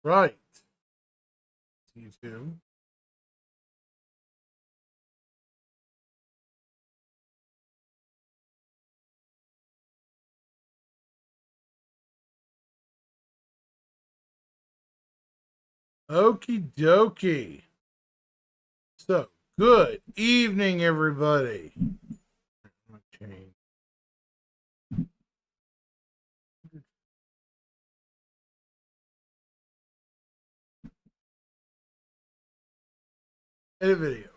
Right. YouTube. Okie dokie. So, good evening, everybody. Change. Edit video.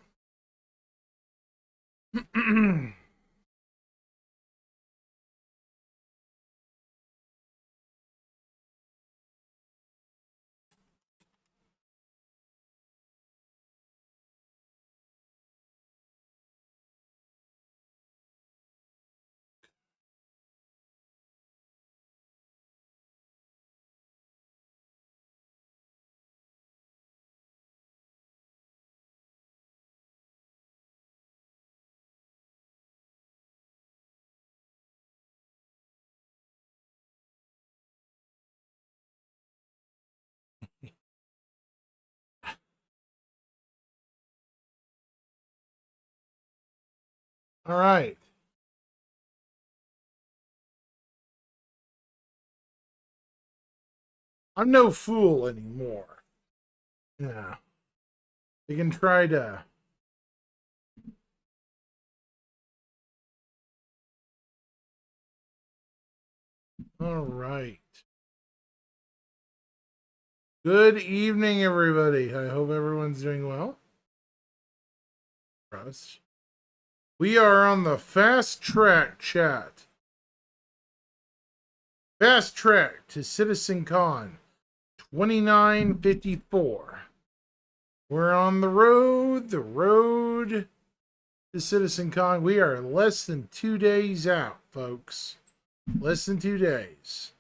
All right. I'm no fool anymore. Yeah. You can try to. All right. Good evening, everybody. I hope everyone's doing well. Trust. We are on the fast track chat. Fast track to CitizenCon 2954. We're on the road to CitizenCon. We are less than 2 days out, folks. Less than 2 days.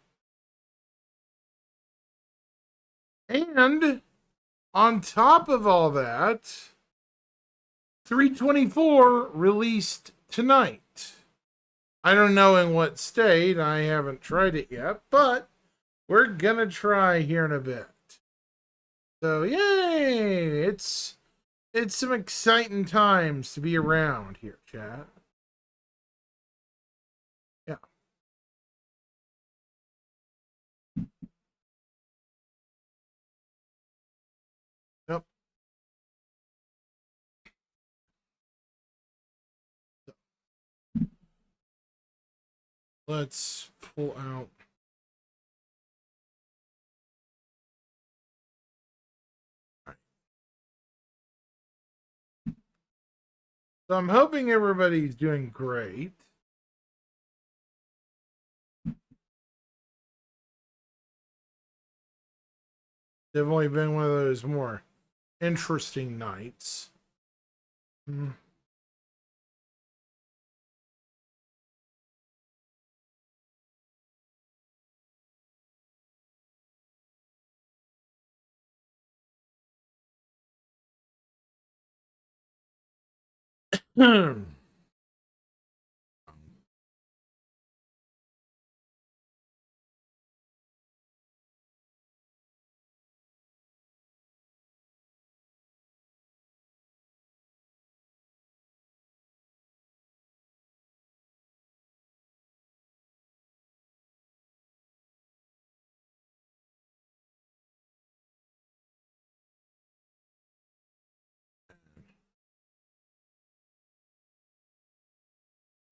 And on top of all that, 324 released tonight. I don't know in what state. I haven't tried it yet, but we're gonna try here in a bit. So yay! It's some exciting times to be around here, chat. Yeah. Yep. Let's pull out. So I'm hoping everybody's doing great. Definitely been one of those more interesting nights.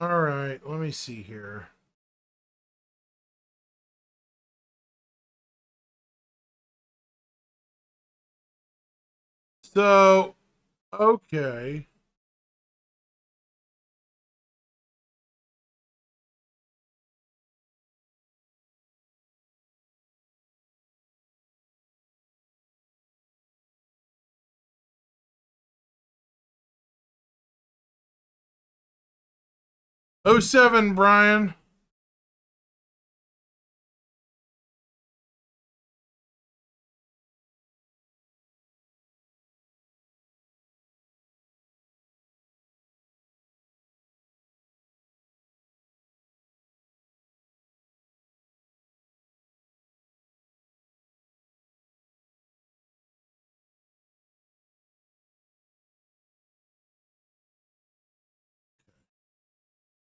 All right, let me see here. So, okay. Oh seven, Brian.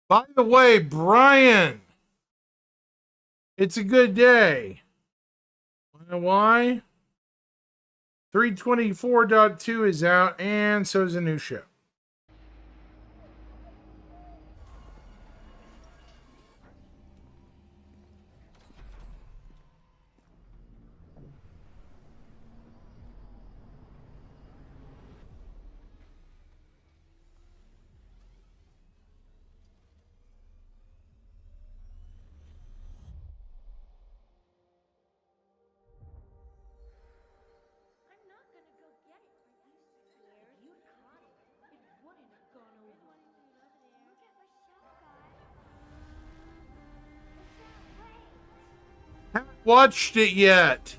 By the way, Brian, it's a good day. Why? 324.2 is out, and so is a new ship. Haven't watched it yet.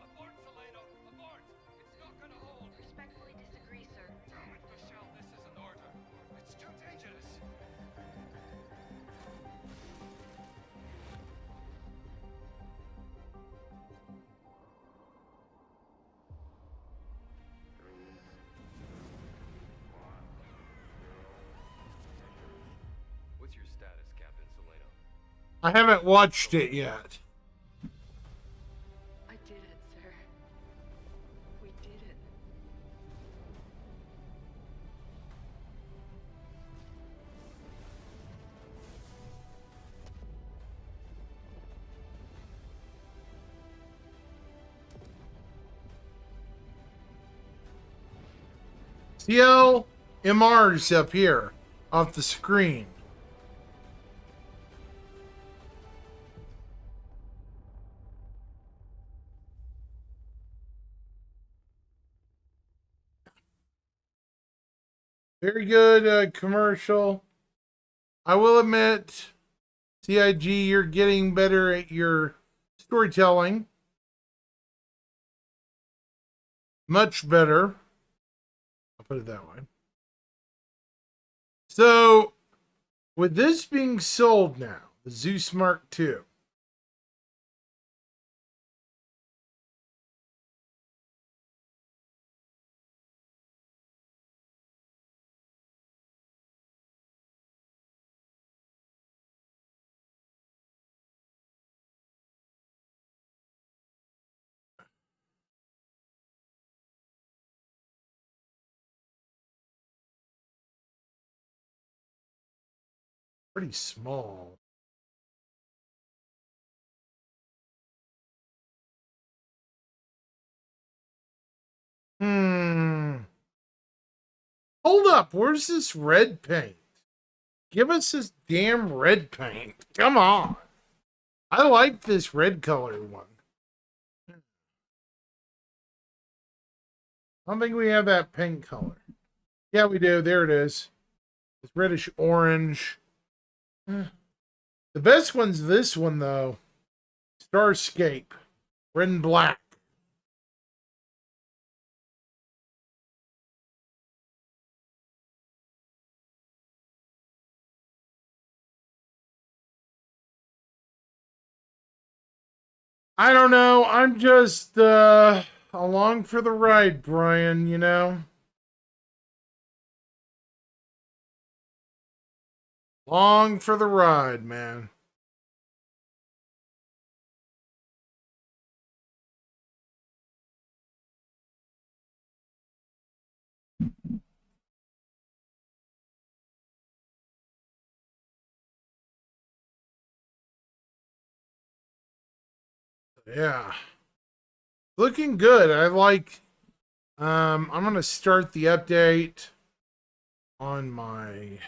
Abort, Salado! Abort! It's not gonna hold! Respectfully disagree, sir. Damn it, Michelle, this is an order. It's too dangerous. What's your status, Captain Salado? I haven't watched it yet. I did it, sir. We did it. CL MR's up here off the screen. Very good commercial. I will admit, CIG, you're getting better at your storytelling. Much better. I'll put it that way. So, with this being sold now, the Zeus Mark II, pretty small. Hold up, where's this red paint? Give us this damn red paint. Come on. I like this red color one. I don't think we have that pink color. Yeah, we do. There it is. It's reddish orange. The best one's this one, though. Starscape. Red and black. I don't know. I'm just along for the ride, Brian, you know? Long for the ride, man. Yeah. Looking good. I like I'm gonna start the update on my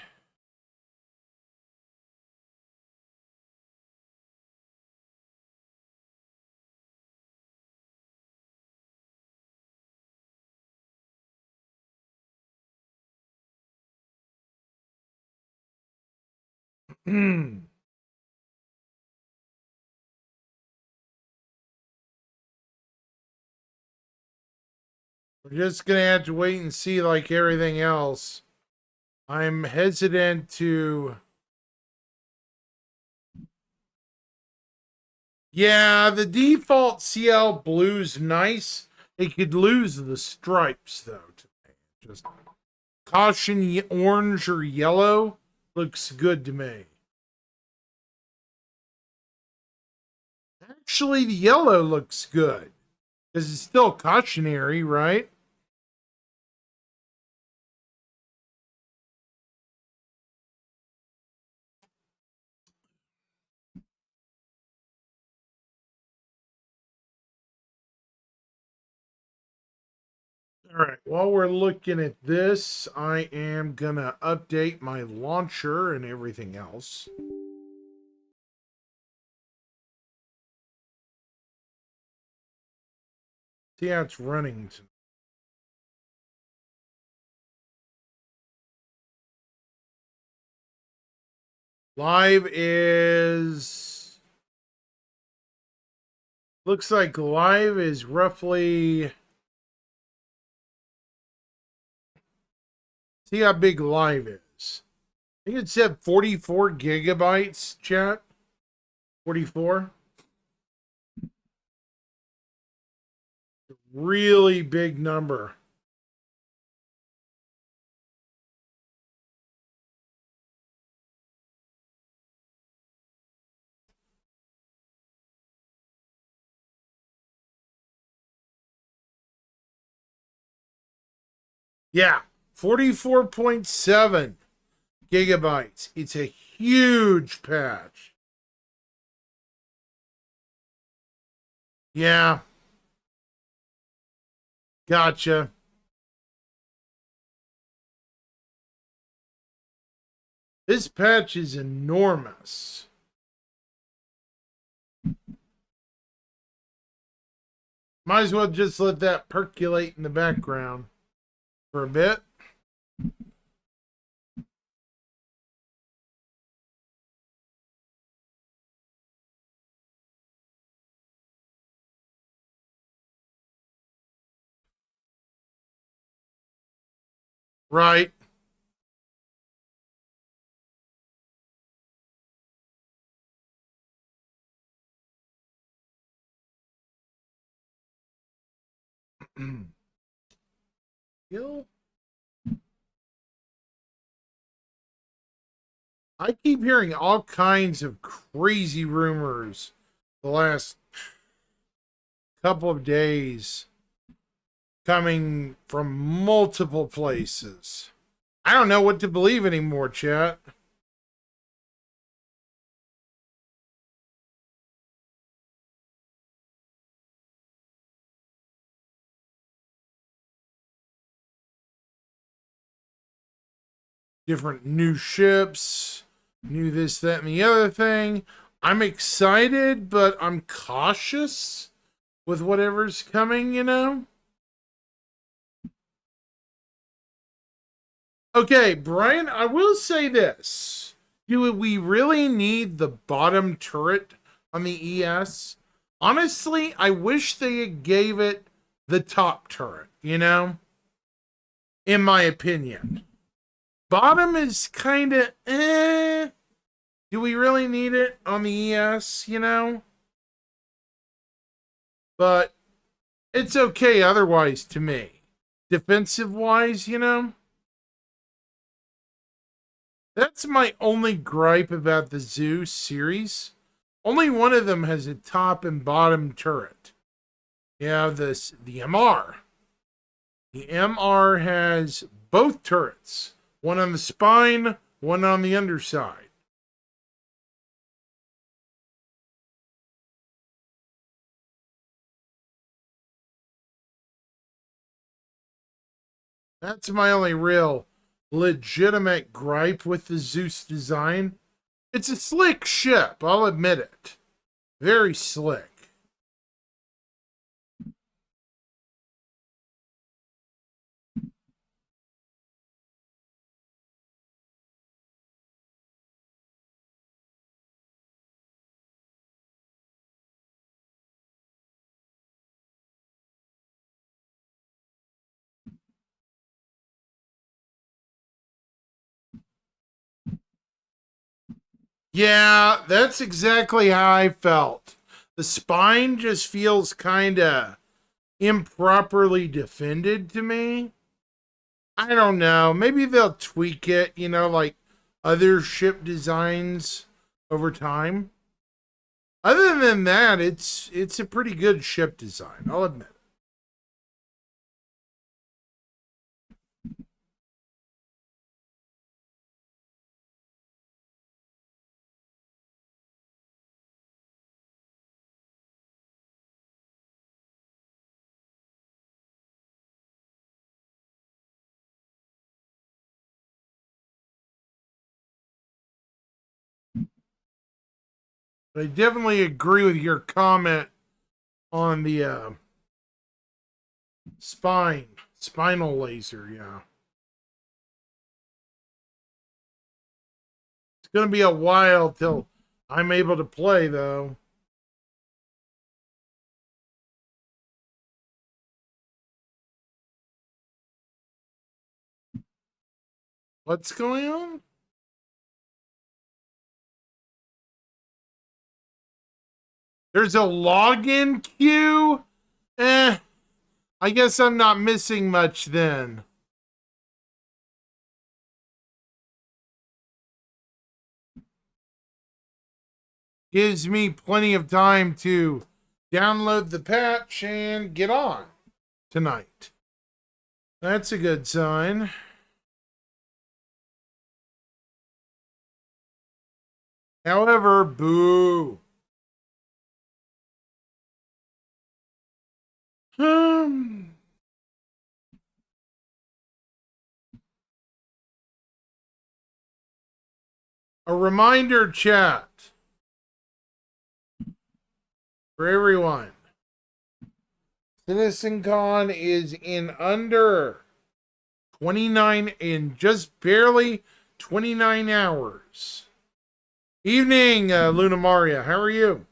we're just gonna have to wait and see like everything else. I'm hesitant to. Yeah, the default CL blue's nice. It could lose the stripes though. To me. Just caution orange or yellow looks good to me. Actually, the yellow looks good because it's still cautionary, right? All right, while we're looking at this, I am gonna update my launcher and everything else. See how it's running. Live is... Looks like live is roughly... See how big live is. I think it said 44 gigabytes, chat. 44. Really big number. Yeah, 44.7 gigabytes. It's a huge patch. Yeah. Gotcha. This patch is enormous. Might as well just let that percolate in the background for a bit. Right. Kill. I keep hearing all kinds of crazy rumors the last couple of days coming from multiple places. I don't know what to believe anymore, chat. Different new ships, new this, that, and the other thing. I'm excited, but I'm cautious with whatever's coming, you know? Okay, Brian, I will say this. Do we really need the bottom turret on the ES? Honestly, I wish they gave it the top turret, you know? In my opinion. Bottom is kind of eh. Do we really need it on the ES, you know? But it's okay otherwise to me. Defensive wise, you know? That's my only gripe about the Zeus series. Only one of them has a top and bottom turret. Yeah, the MR. The MR has both turrets. One on the spine, one on the underside. That's my only real legitimate gripe with the Zeus design. It's a slick ship, I'll admit it. Very slick. Yeah, that's exactly how I felt. The spine just feels kind of improperly defended to me. I don't know. Maybe they'll tweak it, you know, like other ship designs over time. Other than that, it's a pretty good ship design, I'll admit. But I definitely agree with your comment on the spinal laser, yeah. It's gonna be a while till I'm able to play though. What's going on? There's a login queue? I guess I'm not missing much then. Gives me plenty of time to download the patch and get on tonight. That's a good sign. However, boo. Um, a reminder, chat, for everyone. CitizenCon is in under 29, in just barely 29 hours. Evening, Luna Maria. How are you?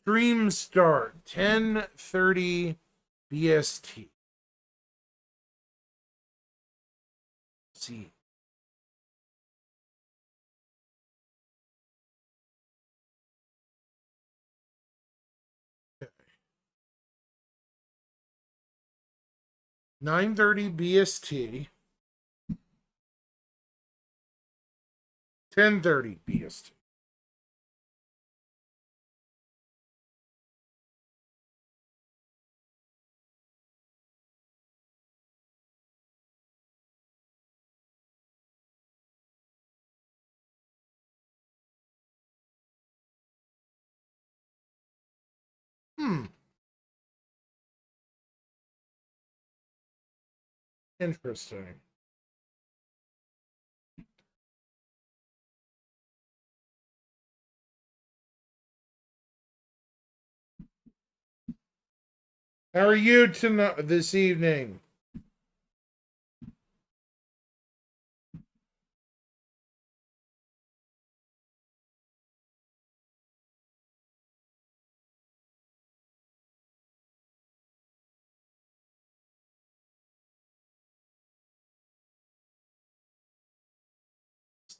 Stream start 10:30 BST. Let's see. Okay. 9:30 BST. 10:30 BST. Interesting. How are you tonight this evening?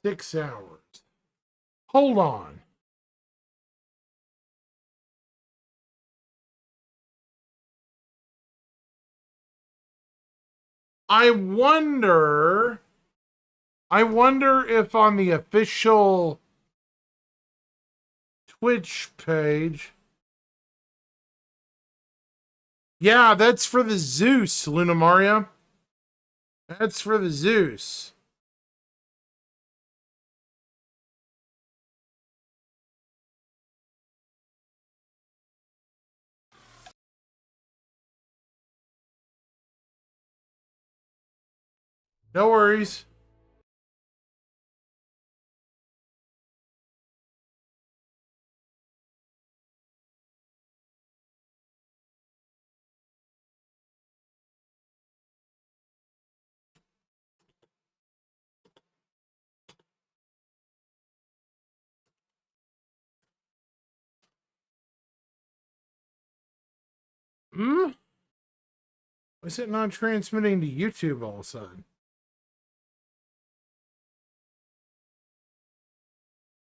Six hours. Hold on. I wonder. I wonder if on the official Twitch page. Yeah, that's for the Zeus, Luna Maria. That's for the Zeus. No worries. Hmm? Why is it not transmitting to YouTube all of a sudden?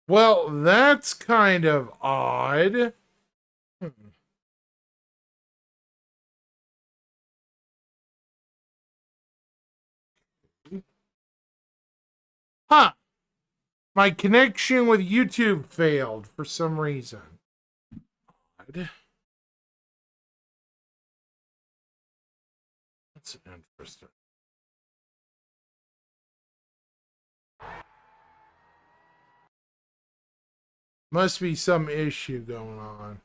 Well, that's kind of odd. Huh. My connection with YouTube failed for some reason. That's interesting. Must be some issue going on.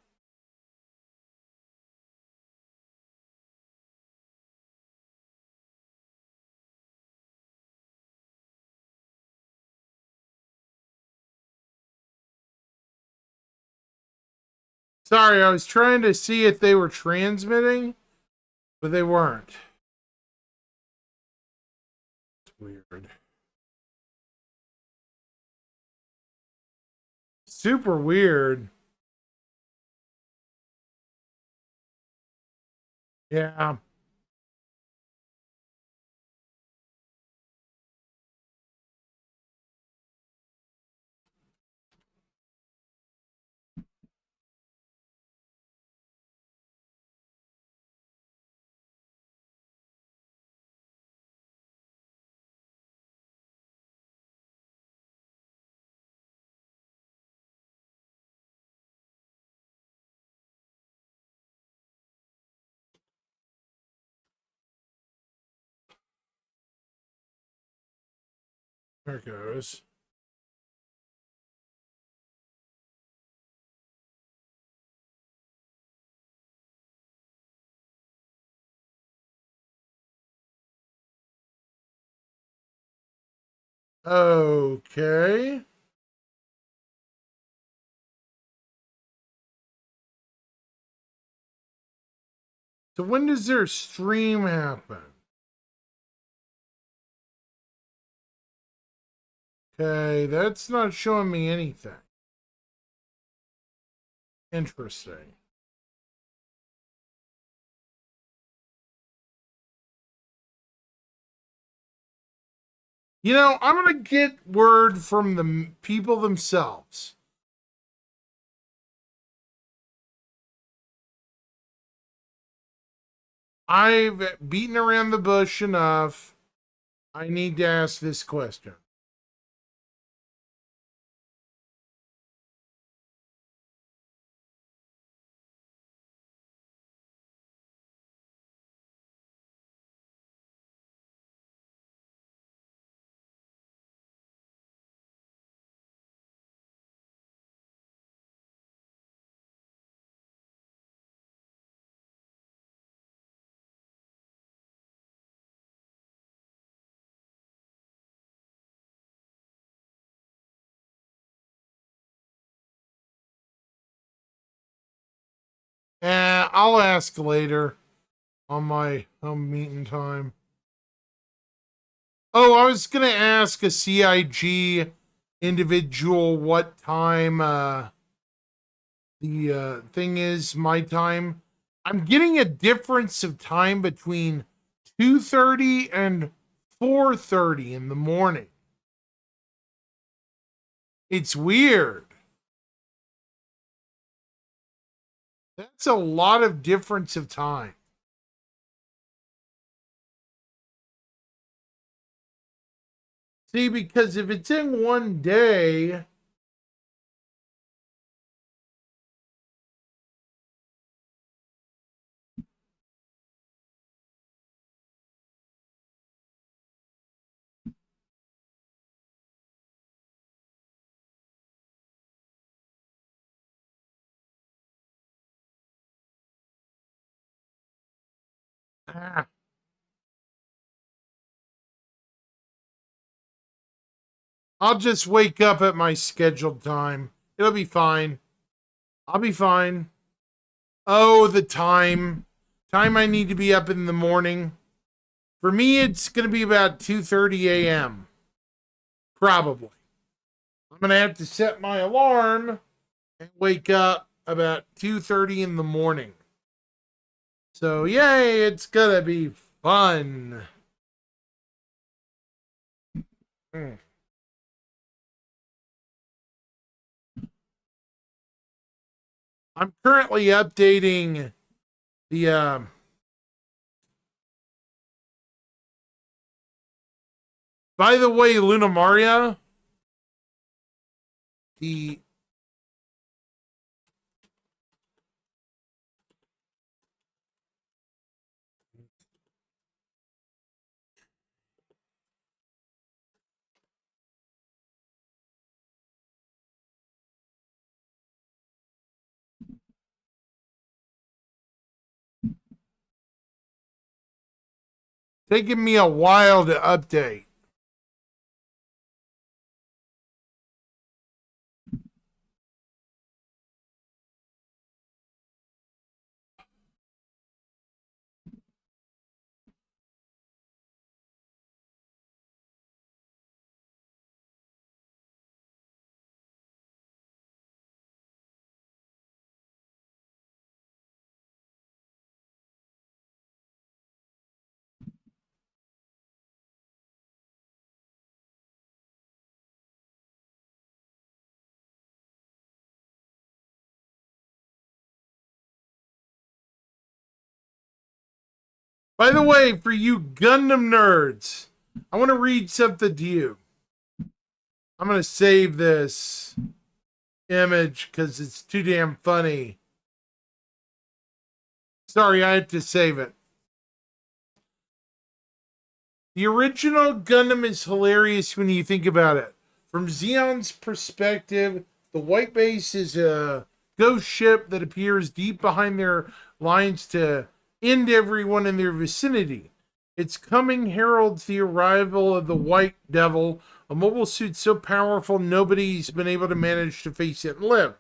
Sorry, I was trying to see if they were transmitting, but they weren't. It's weird. Super weird. Yeah. There it goes. Okay. So when does their stream happen? Okay, that's not showing me anything. Interesting. You know, I'm going to get word from the people themselves. I've beaten around the bush enough. I need to ask this question. I'll ask later on my home meeting time. Oh, I was going to ask a CIG individual what time the thing is, my time. I'm getting a difference of time between 2:30 and 4:30 in the morning. It's weird. That's a lot of difference of time. See, because if it's in one day, ah, I'll just wake up at my scheduled time. It'll be fine. I'll be fine. Oh, the time. Time I need to be up in the morning. For me, it's going to be about 2:30 a.m. Probably. I'm going to have to set my alarm and wake up about 2:30 in the morning. So, yay, it's going to be fun. Mm. I'm currently updating the By the way, Luna Maria, the taking me a while to update. By the way, for you Gundam nerds, I want to read something to you. I'm going to save this image because it's too damn funny. Sorry, I had to save it. The original Gundam is hilarious when you think about it. From Zeon's perspective, the White Base is a ghost ship that appears deep behind their lines to end everyone in their vicinity. Its coming heralds the arrival of the White Devil, a mobile suit so powerful nobody's been able to manage to face it and live.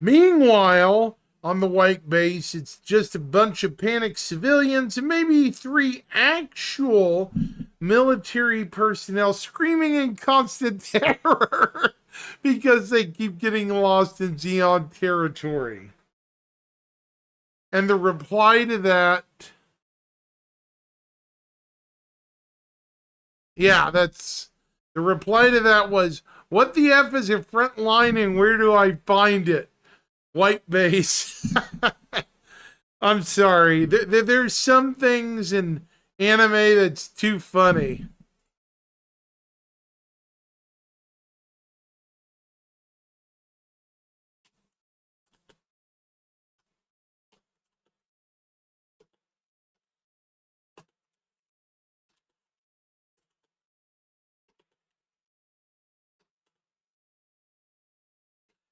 Meanwhile, on the White Base, it's just a bunch of panicked civilians and maybe 3 actual military personnel screaming in constant terror because they keep getting lost in Zeon territory. And the reply to that, the reply to that was, what the F is a front line and where do I find it? White Base. I'm sorry. There's some things in anime that's too funny.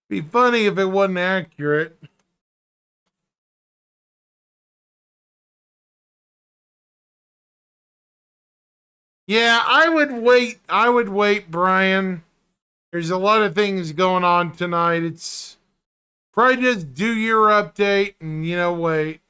Be funny if it wasn't accurate. Yeah, I would wait. I would wait, Brian. There's a lot of things going on tonight. It's probably just do your update and, wait.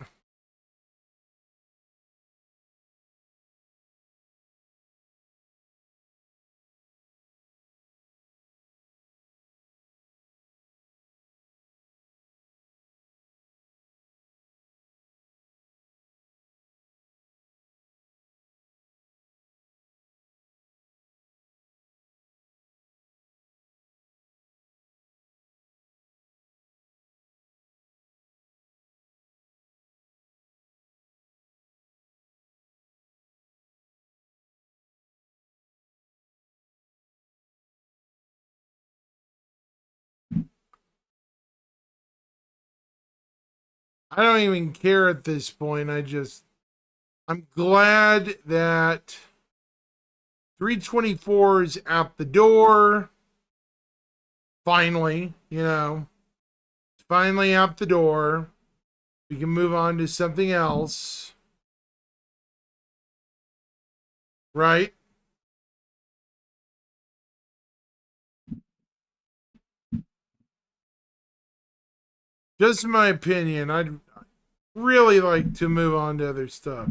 I don't even care at this point. I'm glad that 324 is out the door. Finally, finally out the door. We can move on to something else. Right? Just my opinion. I'd really like to move on to other stuff.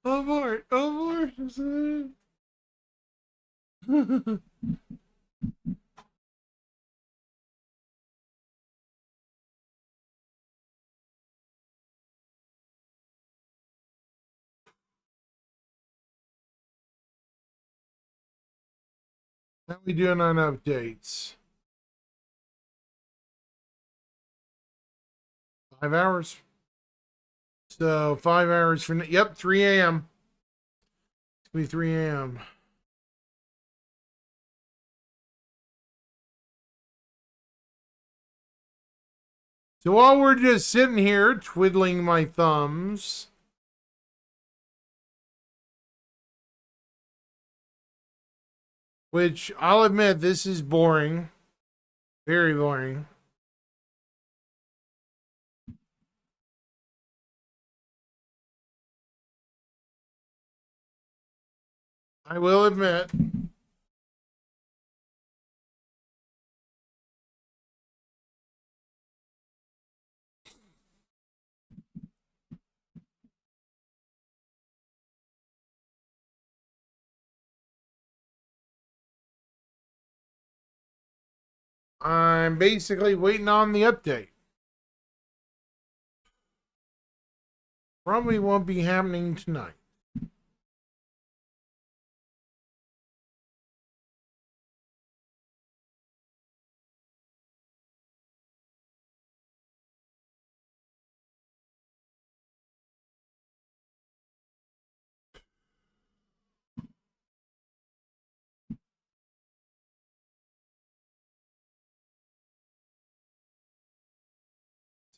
Abort! Abort! How we doing on updates? 5 hours. So 5 hours from, yep, 3 a.m. It's going to be 3 a.m. So while we're just sitting here twiddling my thumbs, which I'll admit this is boring, very boring. I will admit. I'm basically waiting on the update. Probably won't be happening tonight.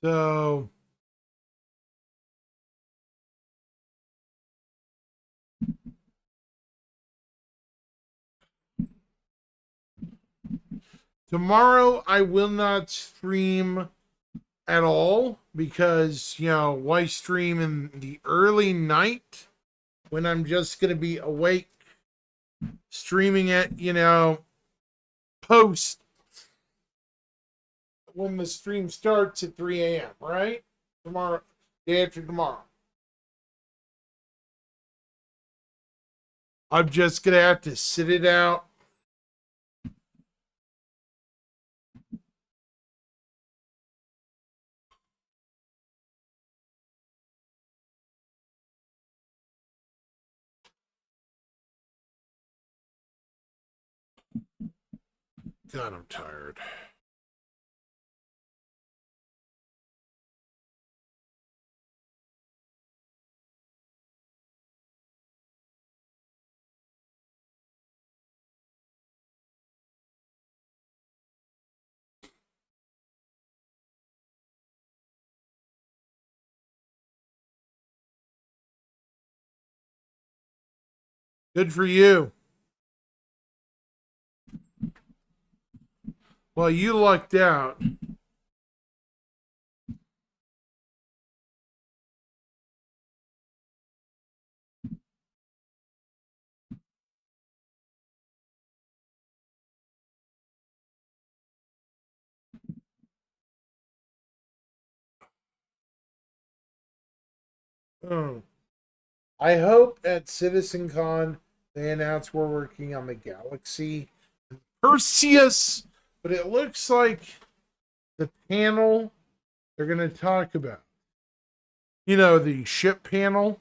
So tomorrow I will not stream at all because, why stream in the early night when I'm just going to be awake streaming it, post when the stream starts at 3 a.m., right? Tomorrow, day after tomorrow. I'm just going to have to sit it out. God, I'm tired. Good for you. Well, you lucked out. Oh. I hope at CitizenCon they announce we're working on the Galaxy Perseus, but it looks like the panel they're going to talk about, the ship panel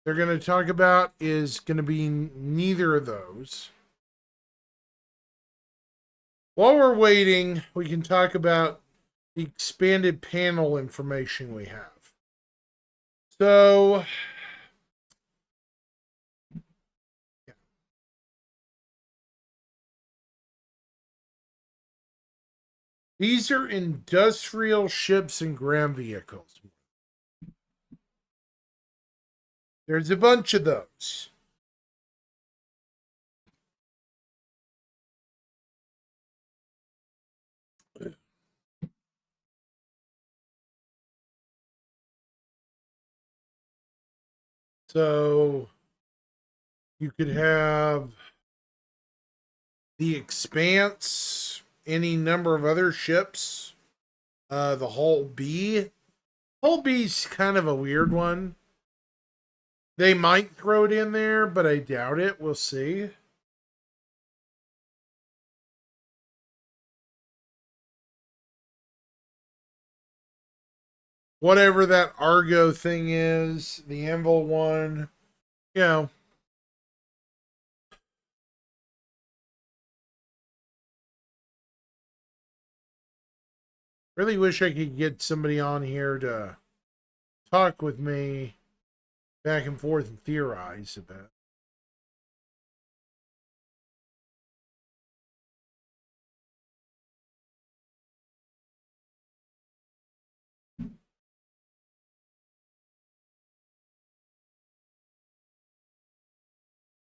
they're going to talk about is going to be neither of those. While we're waiting, we can talk about the expanded panel information we have. So, these are industrial ships and ground vehicles. There's a bunch of those. So you could have the Expanse, any number of other ships, the Hull B. Hull B's kind of a weird one. They might throw it in there, but I doubt it. We'll see. Whatever that Argo thing is, the Anvil one, you know. Really wish I could get somebody on here to talk with me back and forth and theorize about.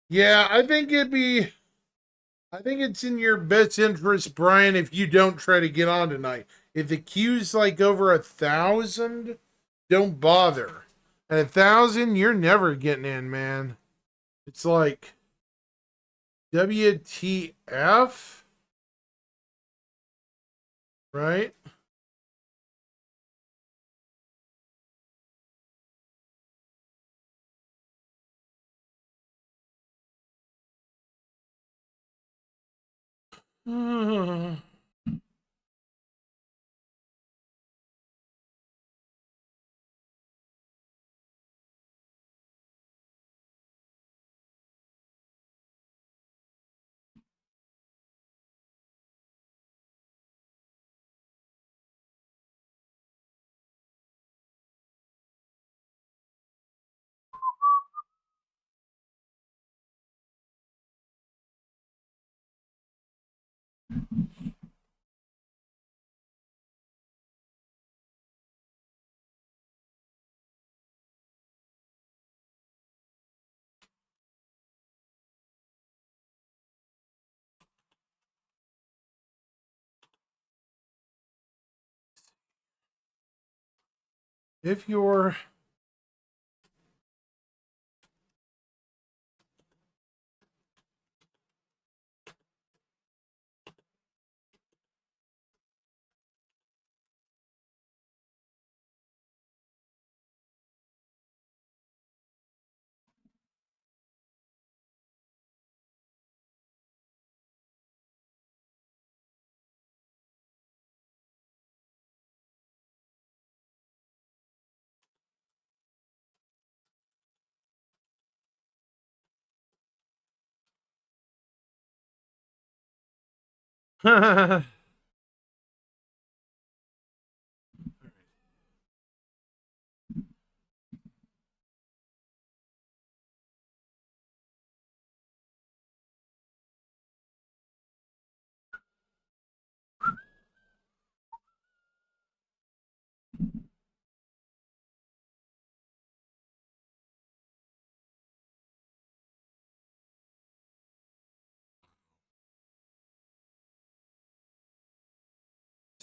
Yeah, I think it's in your best interest, Brian, if you don't try to get on tonight. If the queue's like over 1,000, don't bother. At 1,000, you're never getting in, man. It's like WTF, right? If you're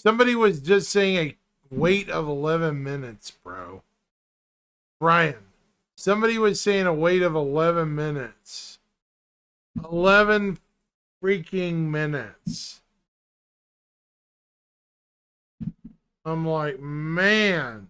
somebody was just saying a wait of 11 minutes, bro. Brian, somebody was saying a wait of 11 minutes. 11 freaking minutes. I'm like, man.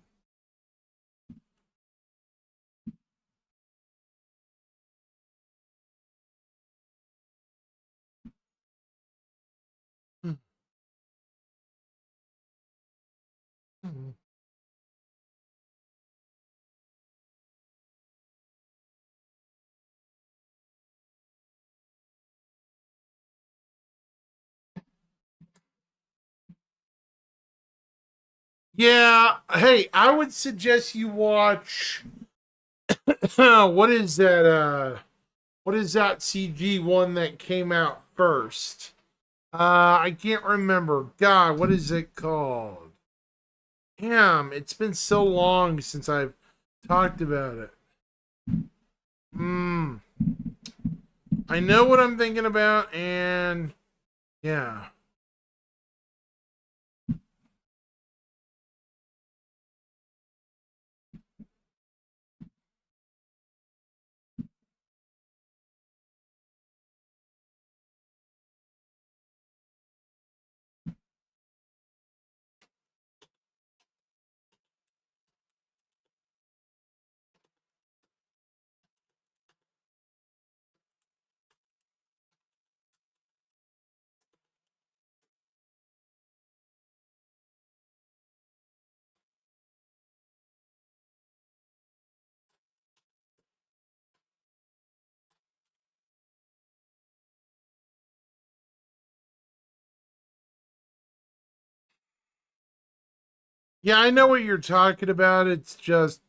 Yeah, hey, I would suggest you watch what is that what is that CG one that came out first? I can't remember. God, what is it called? Damn, it's been so long since I've talked about it. Hmm. I know what I'm thinking about, and yeah. Yeah, I know what you're talking about. It's just,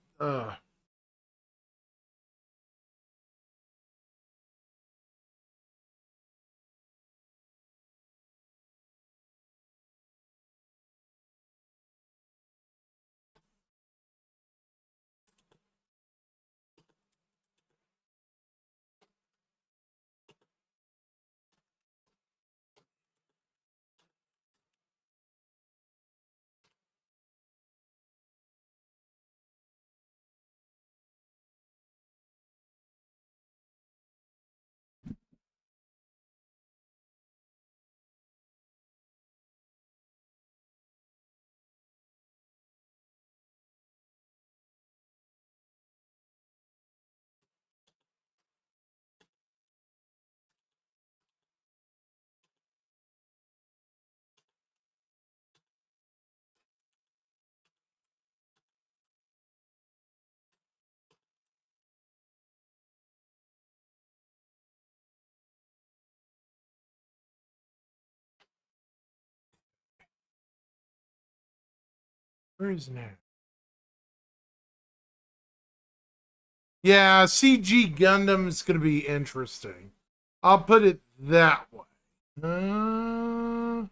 where is that? Yeah, CG Gundam's going to be interesting. I'll put it that way. Uh,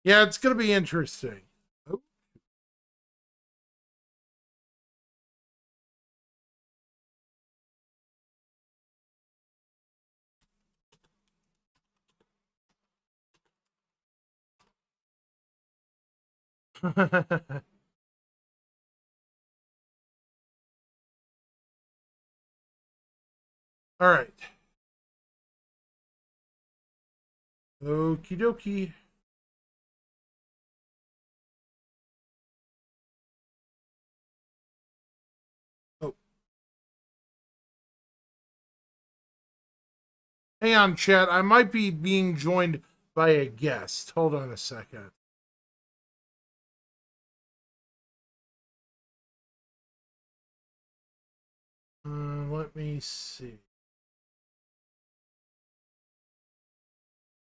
yeah, it's going to be interesting. Oh. All right. Okie dokie. Oh, hang on, chat. I might be being joined by a guest. Hold on a second. Let me see.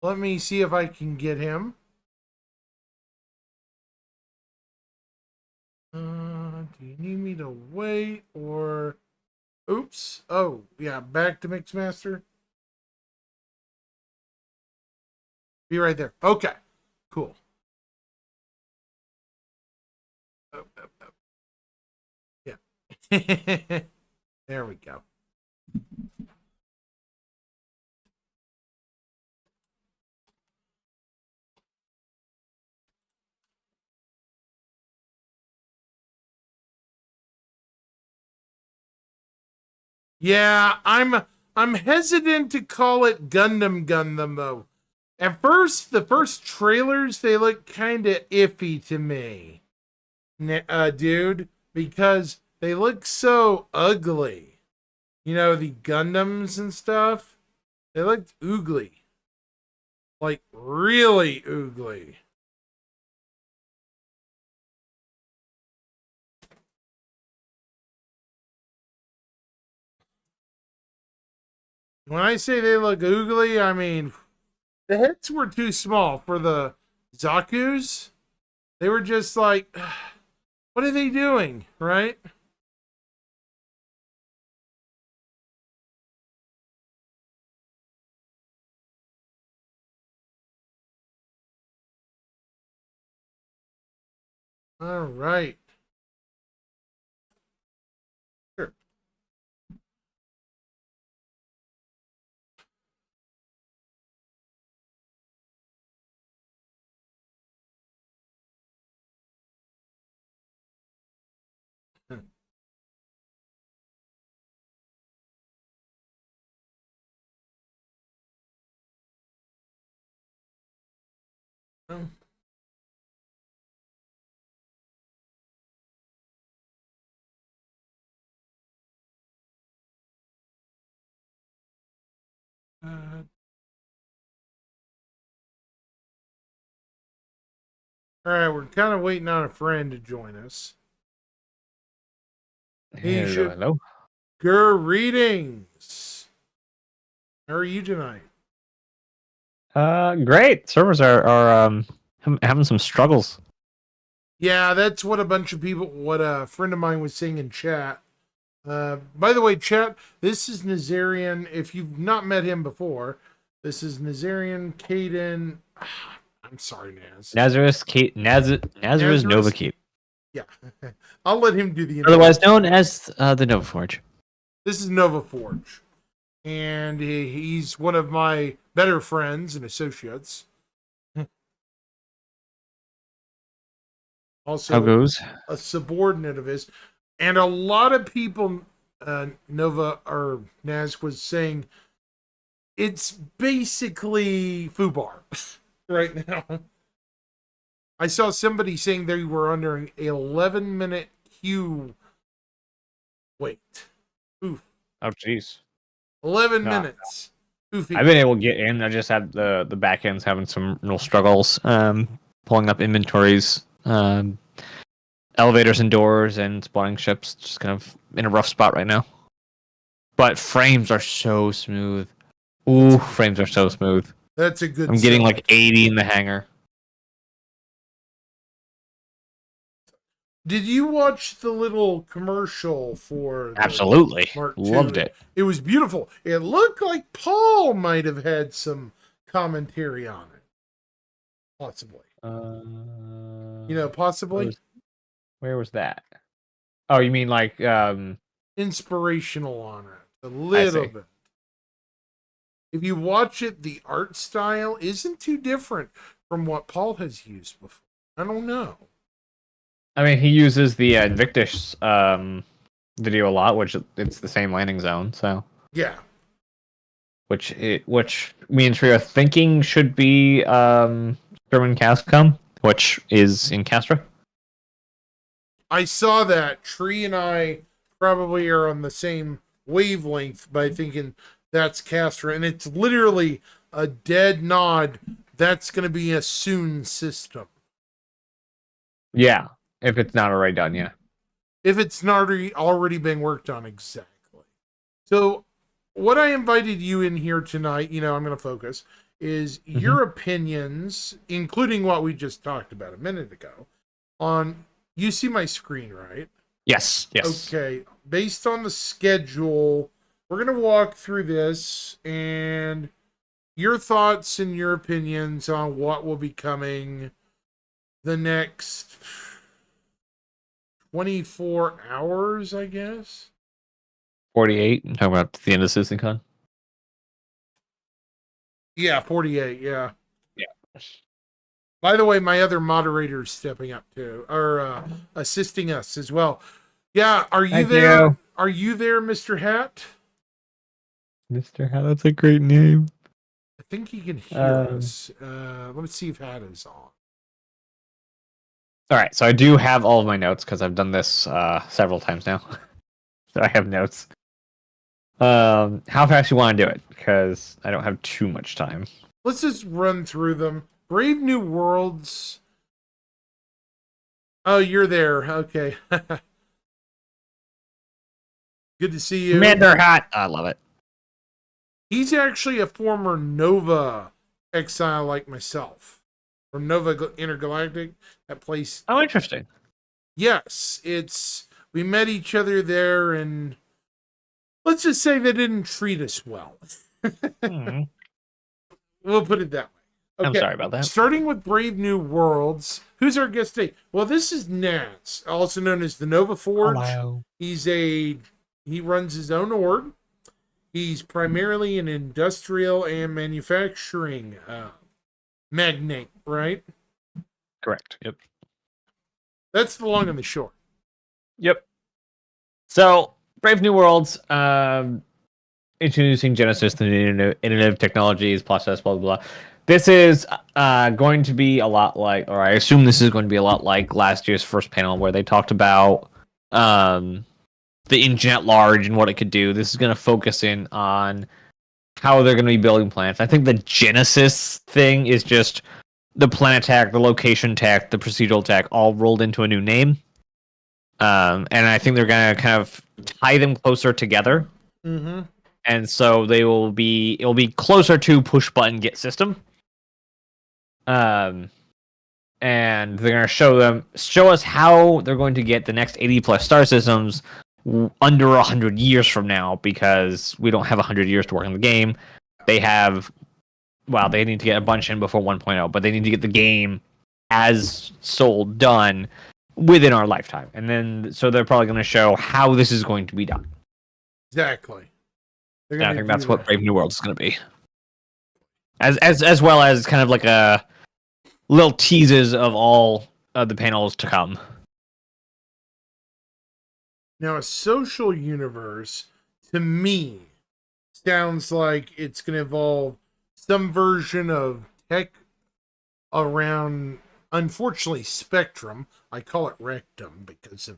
Let me see if I can get him. Do you need me to wait or? Oops. Oh, yeah. Back to Mixmaster. Be right there. Okay. Cool. Oh, oh, oh. Yeah. There we go. Yeah, I'm hesitant to call it Gundam though. At first, the first trailers they look kind of iffy to me, dude, because they look so ugly. You know, the Gundams and stuff. They looked oogly, like really oogly. When I say they look oogly, I mean the heads were too small for the Zaku's. They were just like, what are they doing, right? All right. Sure. Oh. Uh, all right, we're kind of waiting on a friend to join us. He Hello, should. hello. Greetings. How are you tonight? Great. Servers are having some struggles. Yeah, that's what a bunch of people, what a friend of mine was saying in chat. By the way, chat, this is Nazarian. If you've not met him before, this is Nazarian Caden. I'm sorry, Naz. Nazareth Kate Nazareth Nazareth? Nova Keep, Yeah, I'll let him do the otherwise known as the Nova Forge. This is Nova Forge, and he's one of my better friends and associates. Also, How goes? a subordinate of his, and a lot of people, Nova or Naz was saying, it's basically FUBAR right now. I saw somebody saying they were under an 11-minute queue wait. Oof. Oh, jeez. 11 Ah. minutes. Oofy. I've been able to get in. I just had the back end's having some real struggles. Pulling up inventories, elevators and doors, and spawning ships. Just kind of in a rough spot right now. But frames are so smooth. Ooh, frames are so smooth. That's a good I'm getting sign. like 80 in the hangar. Did you watch the little commercial for the Absolutely. Mark II? Loved it. It was beautiful. It looked like Paul might have had some commentary on it. Possibly. Possibly Where was that? Oh, you mean like inspirational on it. A little bit. If you watch it, the art style isn't too different from what Paul has used before. I don't know. I mean, he uses the Invictus video a lot, which it's the same landing zone, so Yeah. which me and Tree are thinking should be German Cascom, which is in Castra. I saw that. Tree and I probably are on the same wavelength by thinking that's Castra, and it's literally a dead nod. That's going to be a soon system. Yeah, if it's not already done, yeah. If it's not already being worked on, exactly. So, what I invited you in here tonight, I'm going to focus, is your opinions, including what we just talked about a minute ago, on, you see my screen, right? Yes. Okay, based on the schedule, we're going to walk through this and your thoughts and your opinions on what will be coming the next 24 hours, I guess. 48. I'm talking about the end of CitizenCon. Yeah, 48, yeah. Yeah. By the way, my other moderator's stepping up too, or assisting us as well. Yeah, are you Thank there? you. Are you there, Mr. Hat? Mr. Hat, that's a great name. I think he can hear us. Let me see if Hat is on. All right, so I do have all of my notes because I've done this several times now. So I have notes. How fast you want to do it? Because I don't have too much time. Let's just run through them. Brave New Worlds. Oh, you're there. Okay. Good to see you. Commander Hat. I love it. He's actually a former Nova exile like myself. From Nova Intergalactic. That place. Oh, interesting. Yes, we met each other there, and let's just say they didn't treat us well. We'll put it that way. Okay. I'm sorry about that. Starting with Brave New Worlds. Who's our guest today? Well, this is Naz, also known as the Nova Forge. Hello. He runs his own org. He's primarily an industrial and manufacturing magnate, right? Correct. Yep. That's the long and the short. Yep. So, Brave New Worlds, introducing Genesis, the innovative technologies, process, blah, blah, blah. This is going to be a lot like, or I assume this is going to be a lot like last year's first panel where they talked about the engine at large and what it could do. This is going to focus in on how they're going to be building planets. I think the Genesis thing is just the planet tech, the location tech, the procedural tech, all rolled into a new name. And I think they're going to kind of tie them closer together. Mm-hmm. And so it'll be closer to push button get system. And they're going to show us how they're going to get the next 80 plus star systems under 100 years from now, because we don't have 100 years to work on the game. They need to get a bunch in before 1.0, but they need to get the game as sold done within our lifetime. And then, so they're probably going to show how this is going to be done. Exactly. And I think that's what Brave New World is going to be. As well as kind of like a little teases of all of the panels to come. Now, a social universe, to me, sounds like it's going to involve some version of tech around, unfortunately, Spectrum. I call it Rectum because of,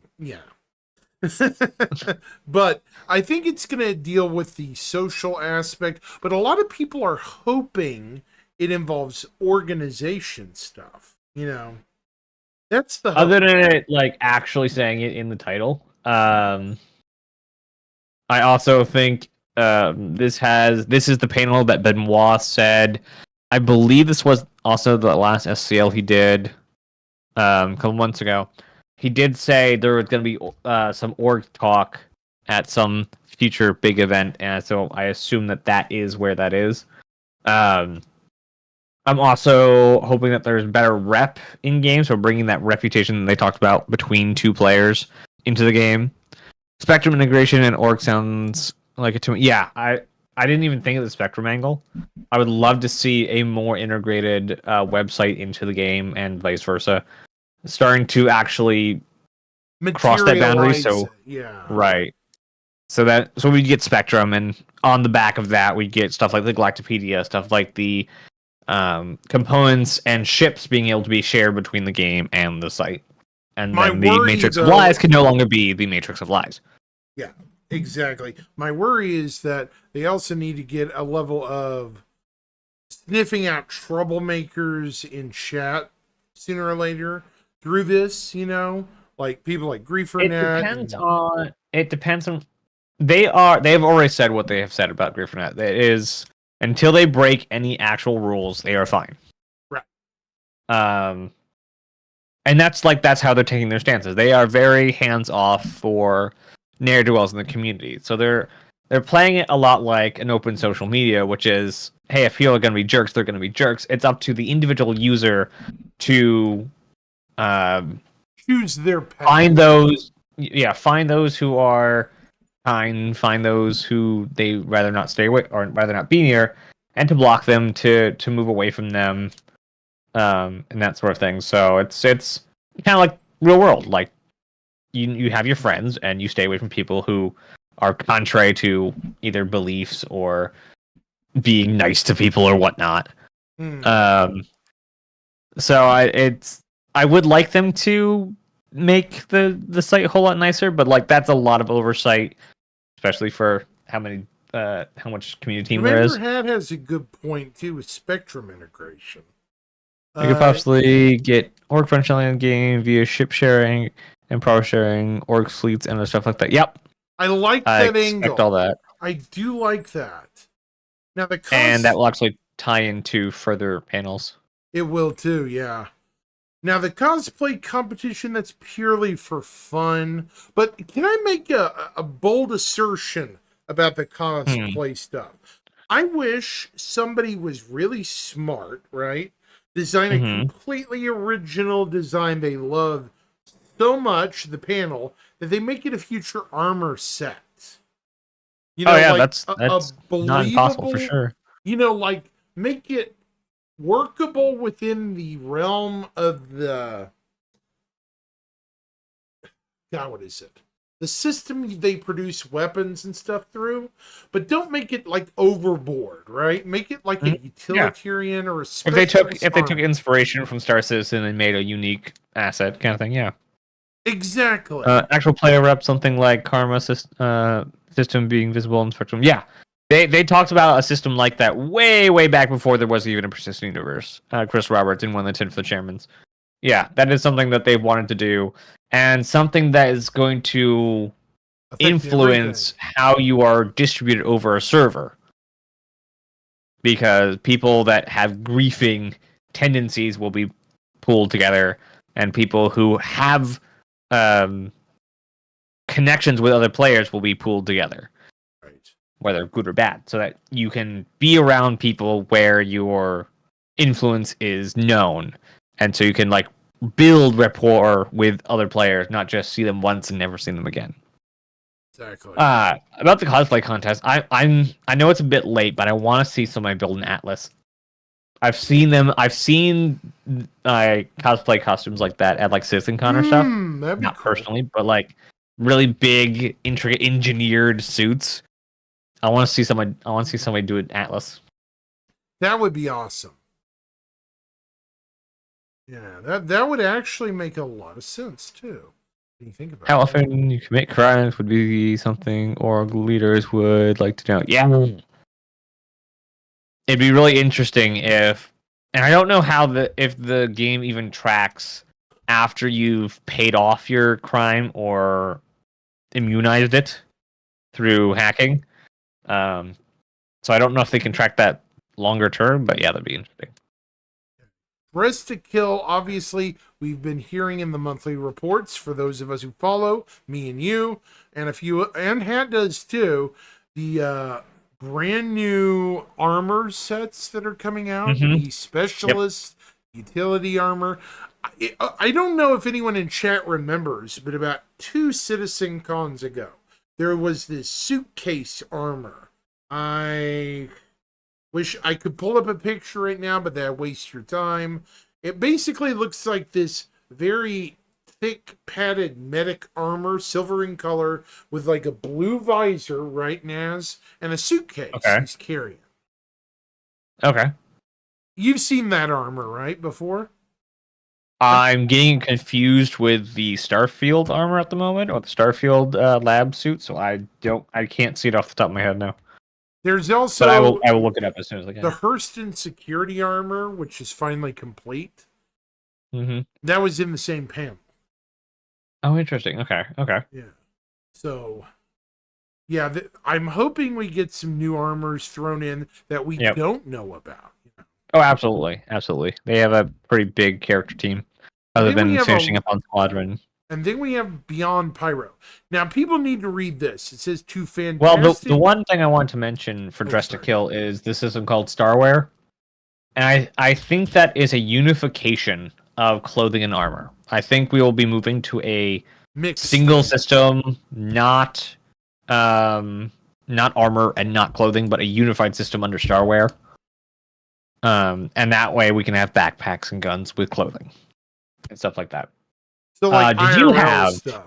but I think it's going to deal with the social aspect. But a lot of people are hoping it involves organization stuff. That's the hope. Other than it like actually saying it in the title. I also think this is the panel that Benoit said. I believe this was also the last SCL he did a couple months ago. He did say there was going to be some org talk at some future big event, and so I assume that is where that is. I'm also hoping that there's better rep in game, so bringing that reputation that they talked about between two players into the game. Spectrum integration and org sounds like it to me. Yeah, I didn't even think of the Spectrum angle. I would love to see a more integrated website into the game and vice versa, starting to actually cross that boundary. So right, so we get Spectrum, and on the back of that, we get stuff like the Galactopedia, stuff like the components and ships being able to be shared between the game and the site. And then the Matrix of Lies can no longer be the Matrix of Lies. Yeah, exactly. My worry is that they also need to get a level of sniffing out troublemakers in chat sooner or later through this, like people like Griefernet. It depends on they've already said what they have said about Griefernet. That is, until they break any actual rules, they are fine. Right. And that's how they're taking their stances. They are very hands off for ne'er-do-wells in the community. So they're playing it a lot like an open social media, which is, hey, if people are going to be jerks, they're going to be jerks. It's up to the individual user to choose their path. Find those who are kind, find those who they rather not stay with or rather not be near, and to block them to move away from them. And that sort of thing. So it's kind of like real world. Like you have your friends and you stay away from people who are contrary to either beliefs or being nice to people or whatnot. So I would like them to make the site a whole lot nicer, but that's a lot of oversight, especially for how much community team there is. Hat has a good point too with Spectrum integration. You could possibly get org functionality in the game via ship sharing and power sharing, org fleets, and other stuff like that. Yep. I like that angle. I expect all that. I do like that. Now and that will actually tie into further panels. It will too, yeah. Now the cosplay competition, that's purely for fun. But can I make a bold assertion about the cosplay stuff? I wish somebody was really smart, right? Design a completely original design they love so much, the panel, that they make it a future armor set. That's not impossible for sure. Make it workable within the realm of the... God, what is it? the system they produce weapons and stuff through, but don't make it like overboard, right? Make it like a utilitarian or a If they took specialist armor. inspiration from Star Citizen and made a unique asset kind of thing, yeah. Exactly. Actual player rep, something like Karma system being visible in Spectrum. Yeah, they talked about a system like that way back before there was even a persistent universe. Chris Roberts in one of the 10 for the chairmans. Yeah, that is something that they've wanted to do, and something that is going to Affect influence everything. how you are distributed over a server. Because people that have griefing tendencies will be pooled together, and people who have connections with other players will be pooled together, Right. whether good or bad, so that you can be around people where your influence is known, and so you can like build rapport with other players, not just see them once and never see them again. Exactly. About the cosplay contest, I know it's a bit late, but I want to see somebody build an atlas. I've seen cosplay costumes like that at like CitizenCon or stuff. That'd be Not cool. personally, but like really big, intricate, engineered suits. I want to see somebody do an atlas. That would be awesome. Yeah, that would actually make a lot of sense too. When you think about How it. often you commit crimes would be something org leaders would like to know. Yeah. It'd be really interesting if, and I don't know if the game even tracks after you've paid off your crime or immunized it through hacking. So I don't know if they can track that longer term, but yeah, that'd be interesting. Dress to Kill, obviously, we've been hearing in the monthly reports for those of us who follow, me and you, and a few, and Hat does too, the brand new armor sets that are coming out, Mhm. the specialist utility armor. I don't know if anyone in chat remembers, but about 2 Citizen Cons ago, there was this suitcase armor. I wish I could pull up a picture right now, but that'd waste your time. It basically looks like this very thick padded medic armor, silver in color, with like a blue visor, right, Naz, and a suitcase he's carrying. Okay. You've seen that armor, right, before? I'm getting confused with the Starfield armor at the moment, or the Starfield lab suit, so I can't see it off the top of my head now. There's also But I will look it up as soon as I can. the Hurston security armor, which is finally complete. Mm-hmm. That was in the same panel. Oh, interesting. Okay. Yeah. So, yeah, I'm hoping we get some new armors thrown in that we don't know about. Oh, absolutely. They have a pretty big character team, other than finishing up on Squadron. And then we have Beyond Pyro. Now, people need to read this. It says to fantastic. Well, the one thing I want to mention for Dress to Kill is this system called Starwear. And I think that is a unification of clothing and armor. I think we will be moving to a single system, not armor and not clothing, but a unified system under Starwear. And that way we can have backpacks and guns with clothing and stuff like that. So, like, did you IRL have stuff?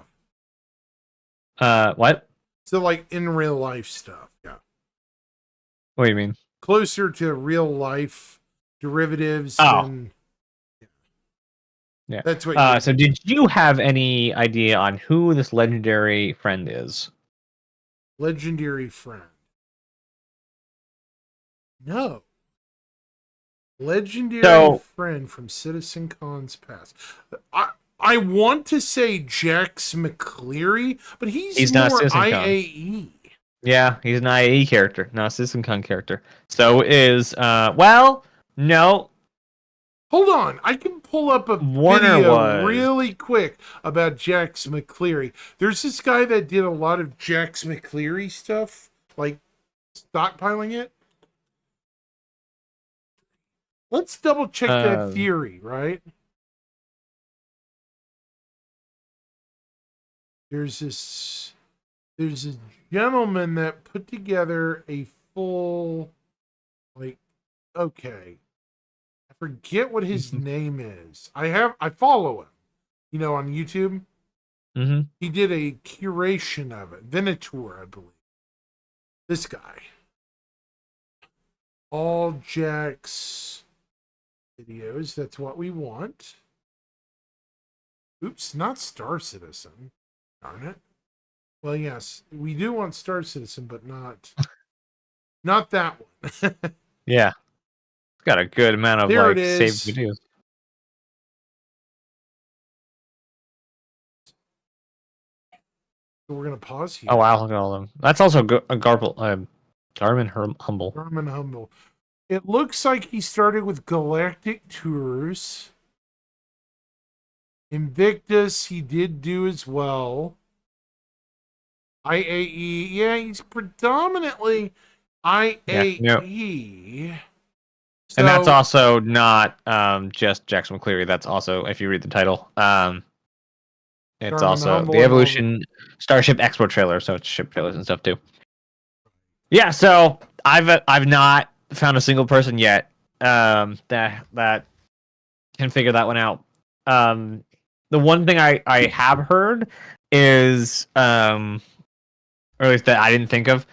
What? So, like, in real life stuff. Yeah. What do you mean? Closer to real life derivatives. Oh. Yeah. That's what. So, did you have any idea on who this legendary friend is? Legendary friend. No. Legendary friend from Citizen Cons past. I want to say Jax McCleary, but he's not more Citizen IAE. Yeah, he's an IAE character, not a Citizen Con character. So is well, no. Hold on, I can pull up a video really quick about Jax McCleary. There's this guy that did a lot of Jax McCleary stuff, like stockpiling it. Let's double check that theory, right? There's this gentleman that put together a full, like, okay, I forget what his name is. I follow him, on YouTube. Mm-hmm. He did a curation of it. Venator, I believe. This guy. All Jack's videos. That's what we want. Oops, not Star Citizen. Darn it. Well, yes, we do want Star Citizen, but not that one. Yeah. It's got a good amount of There it like is. saved videos. So we're gonna pause here. Oh wow, look at all of them. That's also a Garmin Humble. Garmin Humble. It looks like he started with Galactic Tours. Invictus, he did do as well. IAE, yeah, he's predominantly IAE. And that's So- also not just Jackson McCleary. That's also, if you read the title, it's Garmin also Humble the and Evolution Starship Export trailer. So it's ship trailers and stuff too. Yeah, so I've not found a single person yet that can figure that one out. The one thing I have heard is or at least that I didn't think of,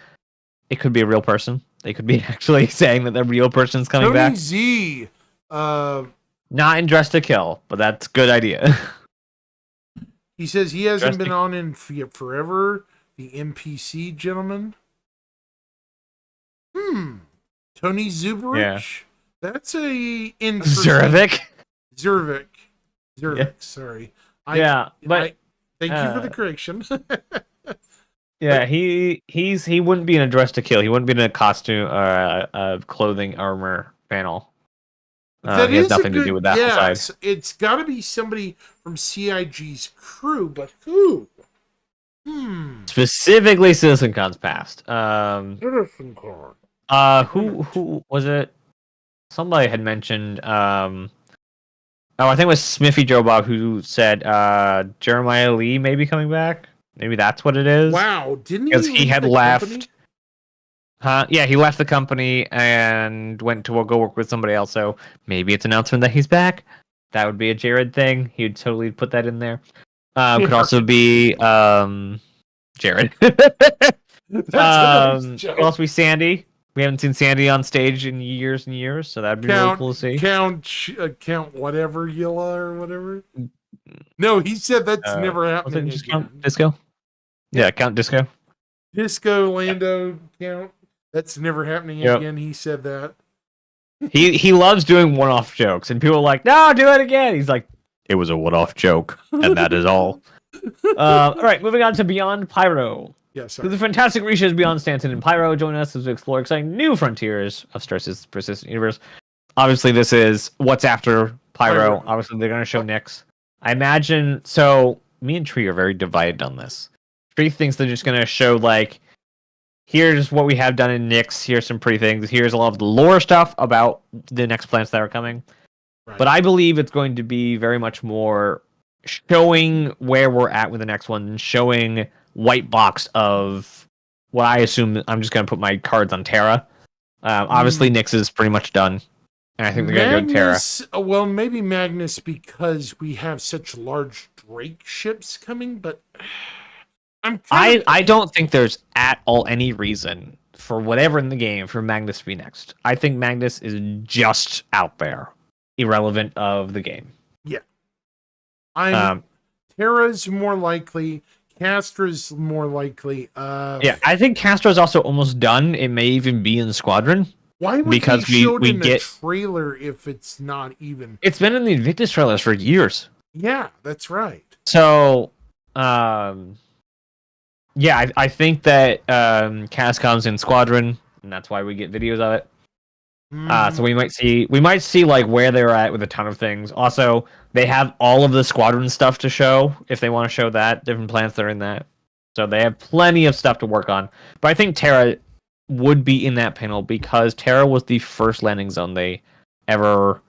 it could be a real person. They could be actually saying that the real person's coming Tony back. Z. Not in Dress to Kill, but that's a good idea. He says he hasn't Interesting. been on in forever. The NPC gentleman. Tony Zubrich. Yeah. That's a interesting. Zurvik. Zurvik. Yeah. Sorry. Yeah, but thank you for the correction. yeah, he wouldn't be in a Dress to Kill. He wouldn't be in a costume or a clothing armor panel. He has nothing to do with that whole side. It's got to be somebody from CIG's crew, but who? Specifically, CitizenCon's past. CitizenCon. Who was it? Somebody had mentioned. I think it was Smithy Joe Bob who said Jeremiah Lee may be coming back. Maybe that's what it is. Wow, didn't he? Because he leave had the left. company? Yeah, he left the company and went to go work with somebody else. So maybe it's an announcement that he's back. That would be a Jared thing. He would totally put that in there. Could also be Jared. That's a nice joke. Could also be Sandy. We haven't seen Sandy on stage in years and years, so that'd be really cool to see. Count whatever Yilla or whatever. No, he said that's never Was it happening just again. Count Disco? Yeah, Count Disco. Disco Lando Count. That's never happening Yep. again. He said that. He loves doing one-off jokes, and people are like, "No, do it again." He's like, "It was a one-off joke, and that is all." All right, moving on to Beyond Pyro. Yeah, Through sorry. the fantastic reaches beyond Stanton and Pyro, join us as we explore exciting new frontiers of Star Citizen's persistent universe. Obviously, this is what's after Pyro. Pyro. Obviously, they're going to show Nyx. I imagine. So, me and Tree are very divided on this. Tree thinks they're just going to show, like, here's what we have done in Nyx. Here's some pretty things. Here's a lot of the lore stuff about the next plants that are coming. Right. But I believe it's going to be very much more showing where we're at with the next one and showing white box of what I assume. I'm just going to put my cards on Terra. Obviously, Nyx is pretty much done. And I think they're going to go to Terra. Magnus, well, maybe Magnus because we have such large Drake ships coming, but I don't think there's at all any reason for whatever in the game for Magnus to be next. I think Magnus is just out there, irrelevant of the game. Terra's more likely. Castra's more likely. Yeah, I think Castro's also almost done. It may even be in Squadron. Why would because they show it we in get- the trailer if it's not even? It's been in the Invictus trailers for years. Yeah, that's right. So, yeah, I think that Cas comes in Squadron, and that's why we get videos of it. So we might see like where they're at with a ton of things. Also, they have all of the Squadron stuff to show if they want to show that different planets that are in that. So they have plenty of stuff to work on. But I think Terra would be in that panel because Terra was the first landing zone they ever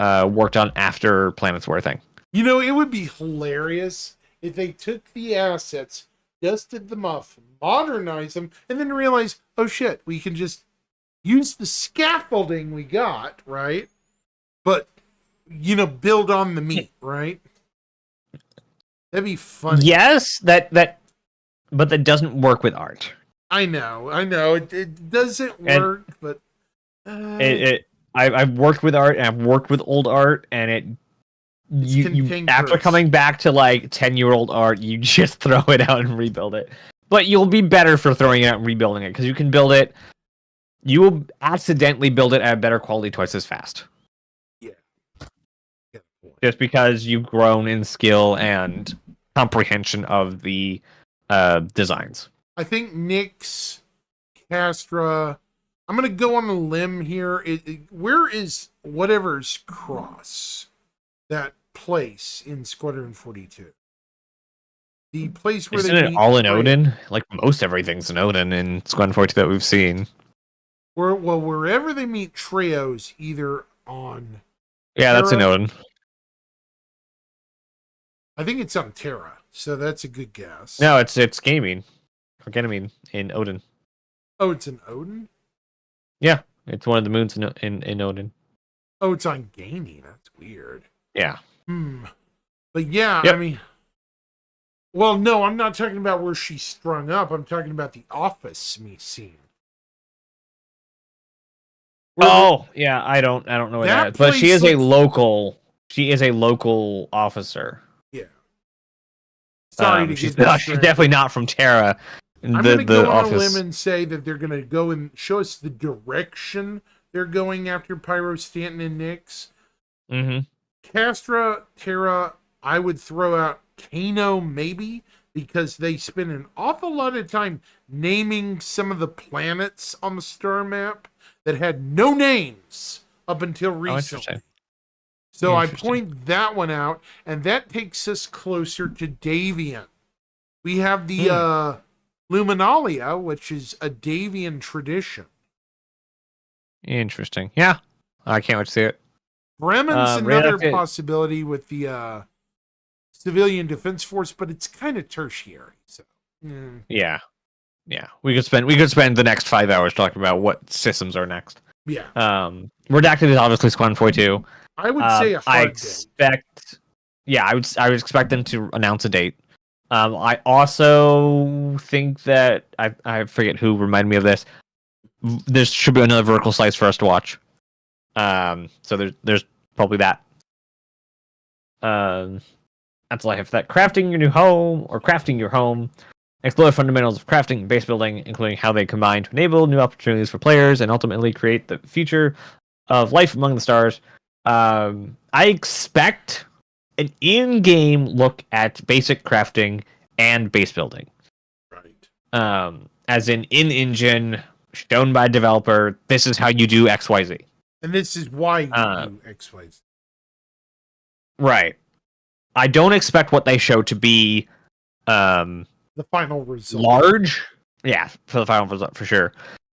worked on after Planets were a thing. You know, it would be hilarious if they took the assets, dusted them off, modernized them, and then realized, oh shit, we can just use the scaffolding we got, right? But, you know, build on the meat, right? That'd be funny. Yes, but that doesn't work with art. I know. It doesn't And- work, but I've worked with art and I've worked with old art, and you after cantankerous. coming back to like 10-year-old art, you just throw it out and rebuild it. But you'll be better for throwing it out and rebuilding it, because you can build it. You will accidentally build it at a better quality twice as fast, yeah. Good point. just because you've grown in skill and comprehension of the designs. I think Nyx, Castra. I'm gonna go on a limb here. Where is whatever's cross? That place in Squadron 42. The place where Isn't they it meet all in Freya. Odin? Like most everything's in Odin in Squadron 42 that we've seen. Wherever they meet Treos, either on, Yeah, that's in Terra? Odin. I think it's on Terra, so that's a good guess. No, it's gaming. Or Ganymede in Odin. Oh, it's in Odin? Yeah, it's one of the moons in Odin. Oh, it's on Gaming. That's weird. Yeah. But yeah, Yep. I mean, well, no, I'm not talking about where she's strung up. I'm talking about the office scene. Where- Oh, yeah. I don't know what That that is, but she place is a looks- local. She is a local officer. yeah. Sorry to she's get not, she's definitely not from Terra. I'm The going to go on a office. limb and say that they're going to go and show us the direction they're going after Pyro, Stanton, and Nyx. Mm-hmm. Castra, Terra, I would throw out Kano maybe, because they spend an awful lot of time naming some of the planets on the star map that had no names up until recently. interesting. So I Interesting. point that one out, and that takes us closer to Davian. We have the Luminalia, which is a Davian tradition. Interesting. Yeah, I can't wait to see it. Bremen's Right another after- possibility with the Civilian Defense Force, but it's kind of tertiary. So, Yeah. We could spend the next 5 hours talking about what systems are next. yeah, Redacted is obviously Squadron 42. I would say a I hard day. expect. Yeah, I would expect them to announce a date. I also think that I forget who reminded me of this. There should be another vertical slice for us to watch. So there's probably that. That's all I have for that. Crafting your new home or crafting your home. Explore the fundamentals of crafting and base building, including how they combine to enable new opportunities for players and ultimately create the future of life among the stars. I expect an in-game look at basic crafting and base building. Right. As in-engine, shown by developer, this is how you do XYZ. And this is why you do X-Ways. Right. I don't expect what they show to be The final result. large. Yeah, for the final result, for sure.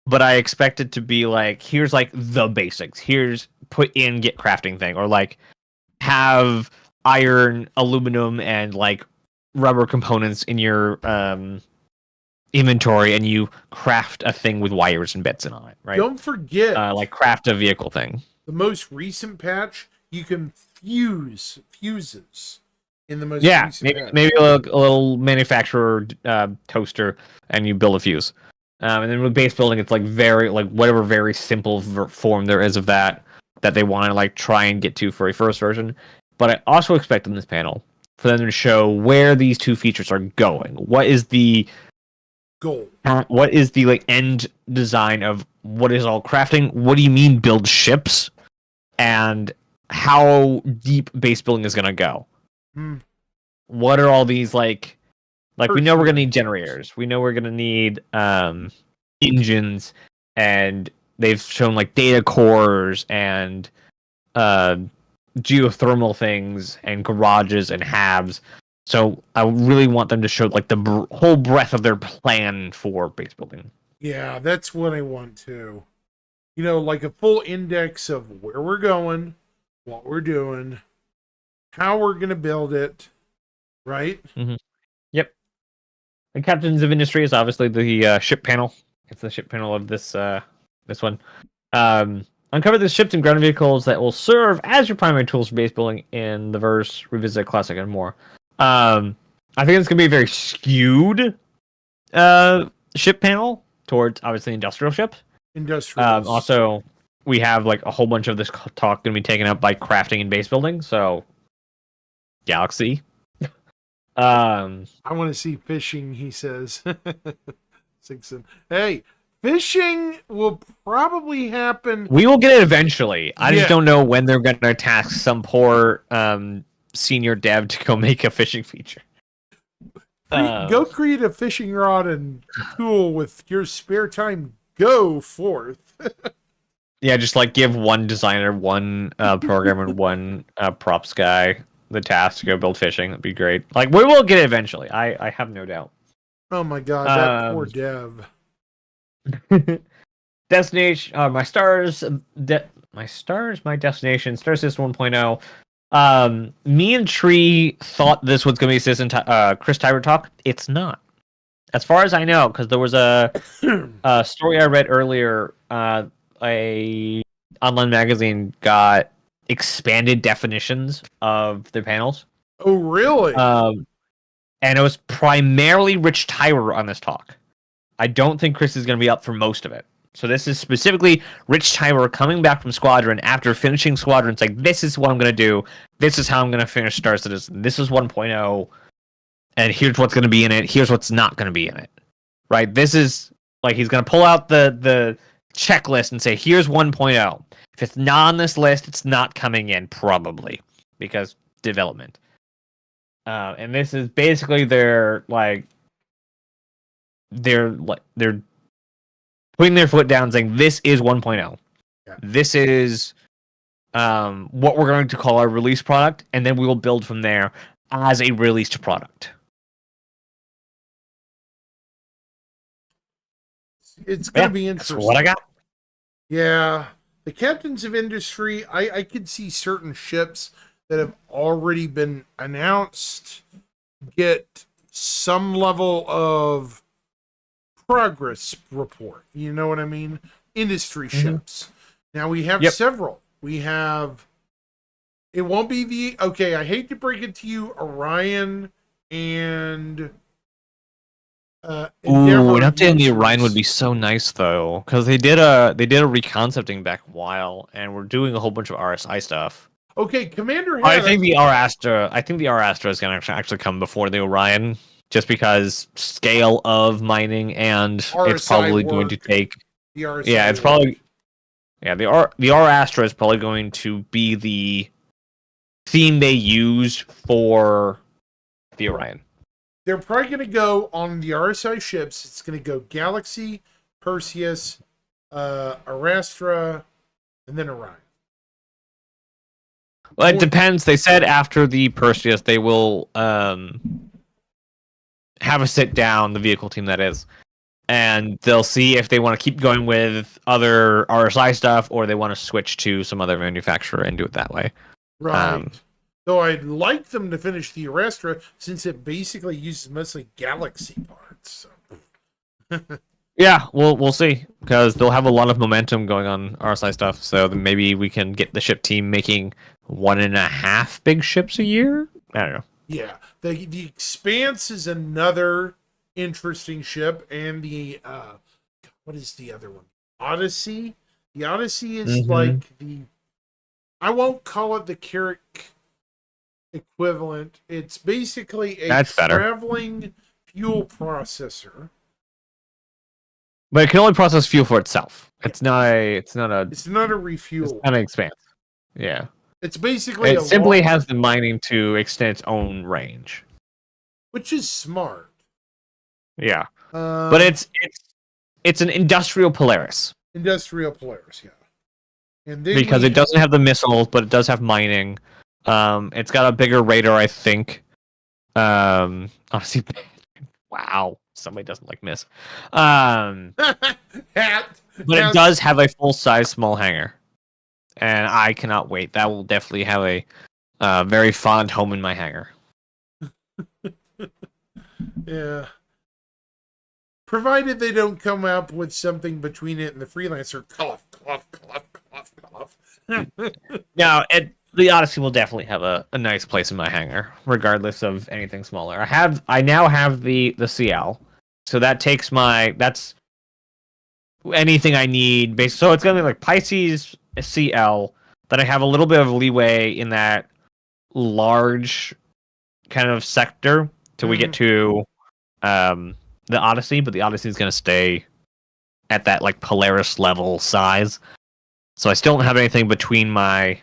But I expect it to be like, here's like the basics. Here's put in get crafting thing. Or like have iron, aluminum, and like rubber components in your inventory, and you craft a thing with wires and bits and on it, right? Don't forget, Like craft a vehicle thing. the most recent patch, you can fuse fuses in the most Yeah, recent patch. maybe a little manufacturer toaster, and you build a fuse. And then with base building, it's like very like whatever very simple form there is of that they want to like try and get to for a first version. But I also expect in this panel for them to show where these two features are going. What is the Goal. like end design of what is all crafting? What do you mean build ships? And how deep base building is going to go? What are all these like we know we're gonna need generators. We know we're gonna need engines, and they've shown like data cores and geothermal things and garages and halves. So I really want them to show like the whole breadth of their plan for base building. Yeah, that's what I want to. You know, like a full index of where we're going, what we're doing, how we're going to build it, right? Yep. The Captains of Industry is obviously the ship panel. It's the ship panel of this one. Uncover the ships and ground vehicles that will serve as your primary tools for base building in the verse, revisit classic, and more. I think it's gonna be a very skewed ship panel towards obviously industrial ships. Industrial. Also, we have like a whole bunch of this talk going to be taken up by crafting and base building. So, Galaxy. I want to see fishing, he says. Sixon. Hey, fishing will probably happen. We will get it eventually. I Yeah. just don't know when they're going to task some poor senior dev to go make a fishing feature. Go create a fishing rod and tool with your spare time. Go forth. Yeah, just like give one designer, one programmer, one props guy the task to go build fishing. That'd be great. Like we will get it eventually. I have no doubt. Oh my god, that poor dev. Destination, my destination, Star System 1.0. Me and Tree thought this was going to be Chris Tybert talk. It's not. As far as I know, because there was a story I read earlier, a online magazine got expanded definitions of their panels. Oh, really? And it was primarily Rich Tyler on this talk. I don't think Chris is going to be up for most of it. So this is specifically Rich Tyler coming back from Squadron after finishing Squadron. It's like, this is what I'm going to do. This is how I'm going to finish Star Citizen. This is 1.0. And here's what's going to be in it. Here's what's not going to be in it. Right? This is like he's going to pull out the checklist and say, here's 1.0. If it's not on this list, it's not coming in probably because development. And this is basically they're putting their foot down saying this is 1.0. Yeah. This is what we're going to call our release product, and then we will build from there as a released product. It's going to be interesting. That's what I got. Yeah. The Captains of Industry, I could see certain ships that have already been announced get some level of progress report. You know what I mean? Industry ships. Now we have several. We have, it won't be okay, I hate to break it to you, Orion and Ooh, an update on the Orion would be so nice though, because they did a reconcepting back a while, and we're doing a whole bunch of RSI stuff. Okay, Commander. I think the R Astra is going to actually come before the Orion, just because scale of mining and RSI it's probably work. going to take. The RSI Yeah, it's probably. Yeah, the R Astra is probably going to be the theme they use for the Orion. They're probably going to go on the RSI ships. It's going to go Galaxy, Perseus, Arastra, and then Orion. Well, it depends. They said after the Perseus, they will have a sit down, the vehicle team that is, and they'll see if they want to keep going with other RSI stuff or they want to switch to some other manufacturer and do it that way. Right. Though I'd like them to finish the Arastra since it basically uses mostly Galaxy parts. So. Yeah, we'll see, because they'll have a lot of momentum going on RSI stuff, so maybe we can get the ship team making 1.5 big ships a year? I don't know. Yeah, the Expanse is another interesting ship, and the what is the other one? Odyssey. The Odyssey is like the, I won't call it the Carrack equivalent. It's basically a traveling fuel processor. But it can only process fuel for itself. It's not a refuel. It's not an expanse. Yeah. It's basically it simply has the mining to extend its own range, which is smart. Yeah, but it's an industrial Polaris. Industrial Polaris, yeah. And because it doesn't have the missiles, but it does have mining. It's got a bigger radar, I think. Honestly, wow, somebody doesn't like miss. But it does have a full size small hangar. And I cannot wait. That will definitely have a very fond home in my hangar. Yeah. Provided they don't come up with something between it and the Freelancer. Cough, cough, cough, cough, cough. Now, the Odyssey will definitely have a nice place in my hangar, regardless of anything smaller. I now have the CL, so that's anything I need. So it's gonna be like Pisces CL. Then I have a little bit of leeway in that large kind of sector till we get to the Odyssey, but the Odyssey is gonna stay at that like Polaris level size. So I still don't have anything between my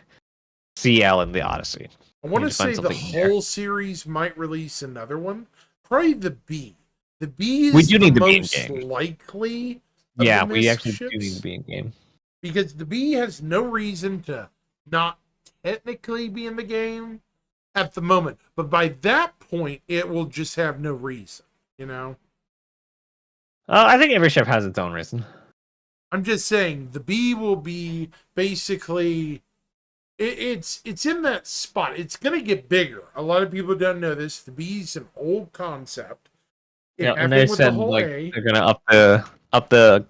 CL and the Odyssey. I want Need to to find say the something there. whole series might release another one. Probably the B. The B We is do the need the B in most game. likely of Yeah, the we missed actually do need ships to be in game. because the B has no reason to not technically be in the game at the moment. But by that point, it will just have no reason, you know? I think every ship has its own reason. I'm just saying the B will be basically it's in that spot. It's gonna get bigger. A lot of people don't know this. The B's an old concept. It Yeah, and happened they with the said whole like A. they're gonna up the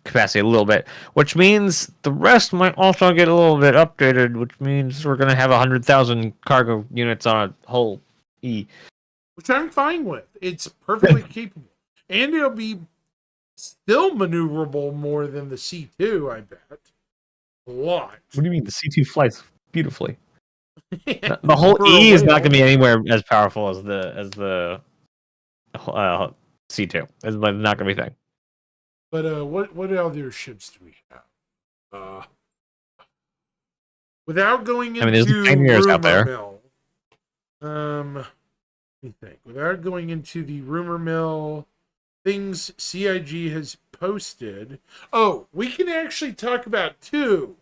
capacity a little bit, which means the rest might also get a little bit updated, which means we're gonna have 100,000 cargo units on a whole E. Which I'm fine with. It's perfectly capable. And it'll be still maneuverable more than the C2, I bet. A lot. What do you mean? The C2 flies beautifully. The whole For a E is not whale. gonna be anywhere as powerful as the C2. It's not gonna be a thing. But what other ships do we have? Without going I mean, there's the into Pioneers out rumor there. mill. Let me think. Without going into the rumor mill, things CIG has posted. Oh, we can actually talk about two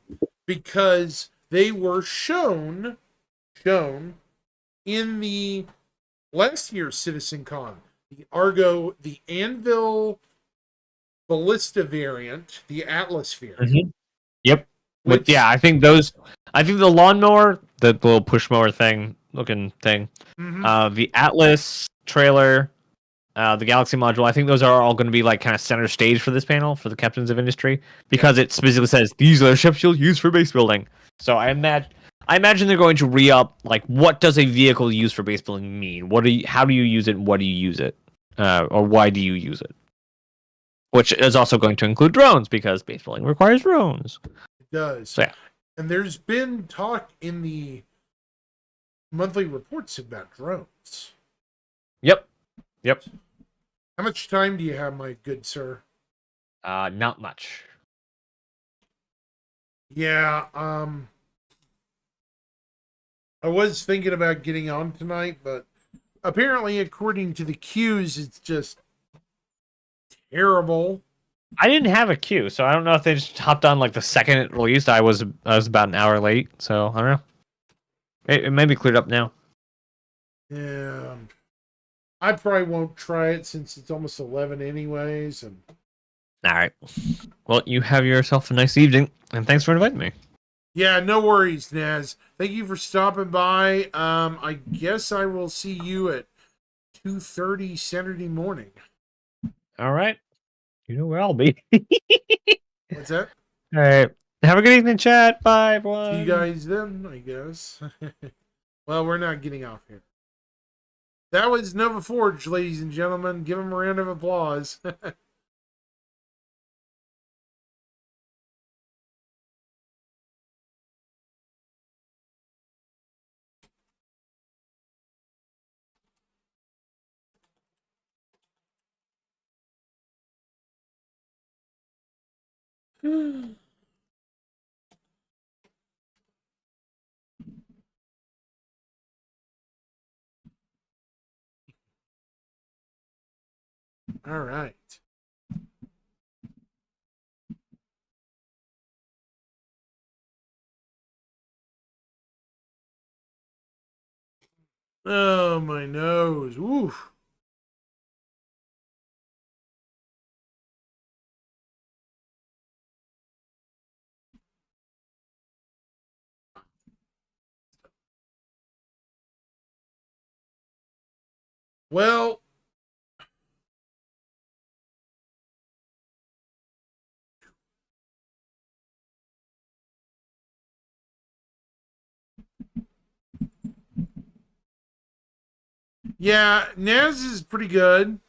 because they were shown in the last year's CitizenCon. The Argo, the Anvil Ballista variant, the Atlas variant. Mm-hmm. Yep. But Which, yeah, I think those. I think the lawnmower, the little push mower thing, looking thing, mhm, the Atlas trailer, the Galaxy module. I think those are all going to be like kind of center stage for this panel for the captains of industry because it specifically says these are the ships you'll use for base building. So I imagine they're going to re-up like what does a vehicle used for base building mean? How do you use it? And what do you use it? Or why do you use it? Which is also going to include drones because base building requires drones. it does. So yeah. And there's been talk in the monthly reports about drones. Yep. How much time do you have, my good sir? Not much. Yeah, I was thinking about getting on tonight, but apparently, according to the queues, it's just terrible. I didn't have a queue, so I don't know if they just hopped on like the second it released. I was about an hour late, so I don't know. It may be cleared up now. Yeah, I probably won't try it since it's almost 11 anyways. And All right. Well, you have yourself a nice evening, and thanks for inviting me. yeah, no worries, Naz. Thank you for stopping by. I guess I will see you at 2:30 Saturday morning. All right. You know where I'll be. What's that? All right. Have a good evening, chat. Bye, everyone. See you guys then, I guess. Well, we're not getting off here. That was Nova Forge, ladies and gentlemen. Give him a round of applause. All right. Oh, my nose. Oof. Well, Yeah, Naz is pretty good.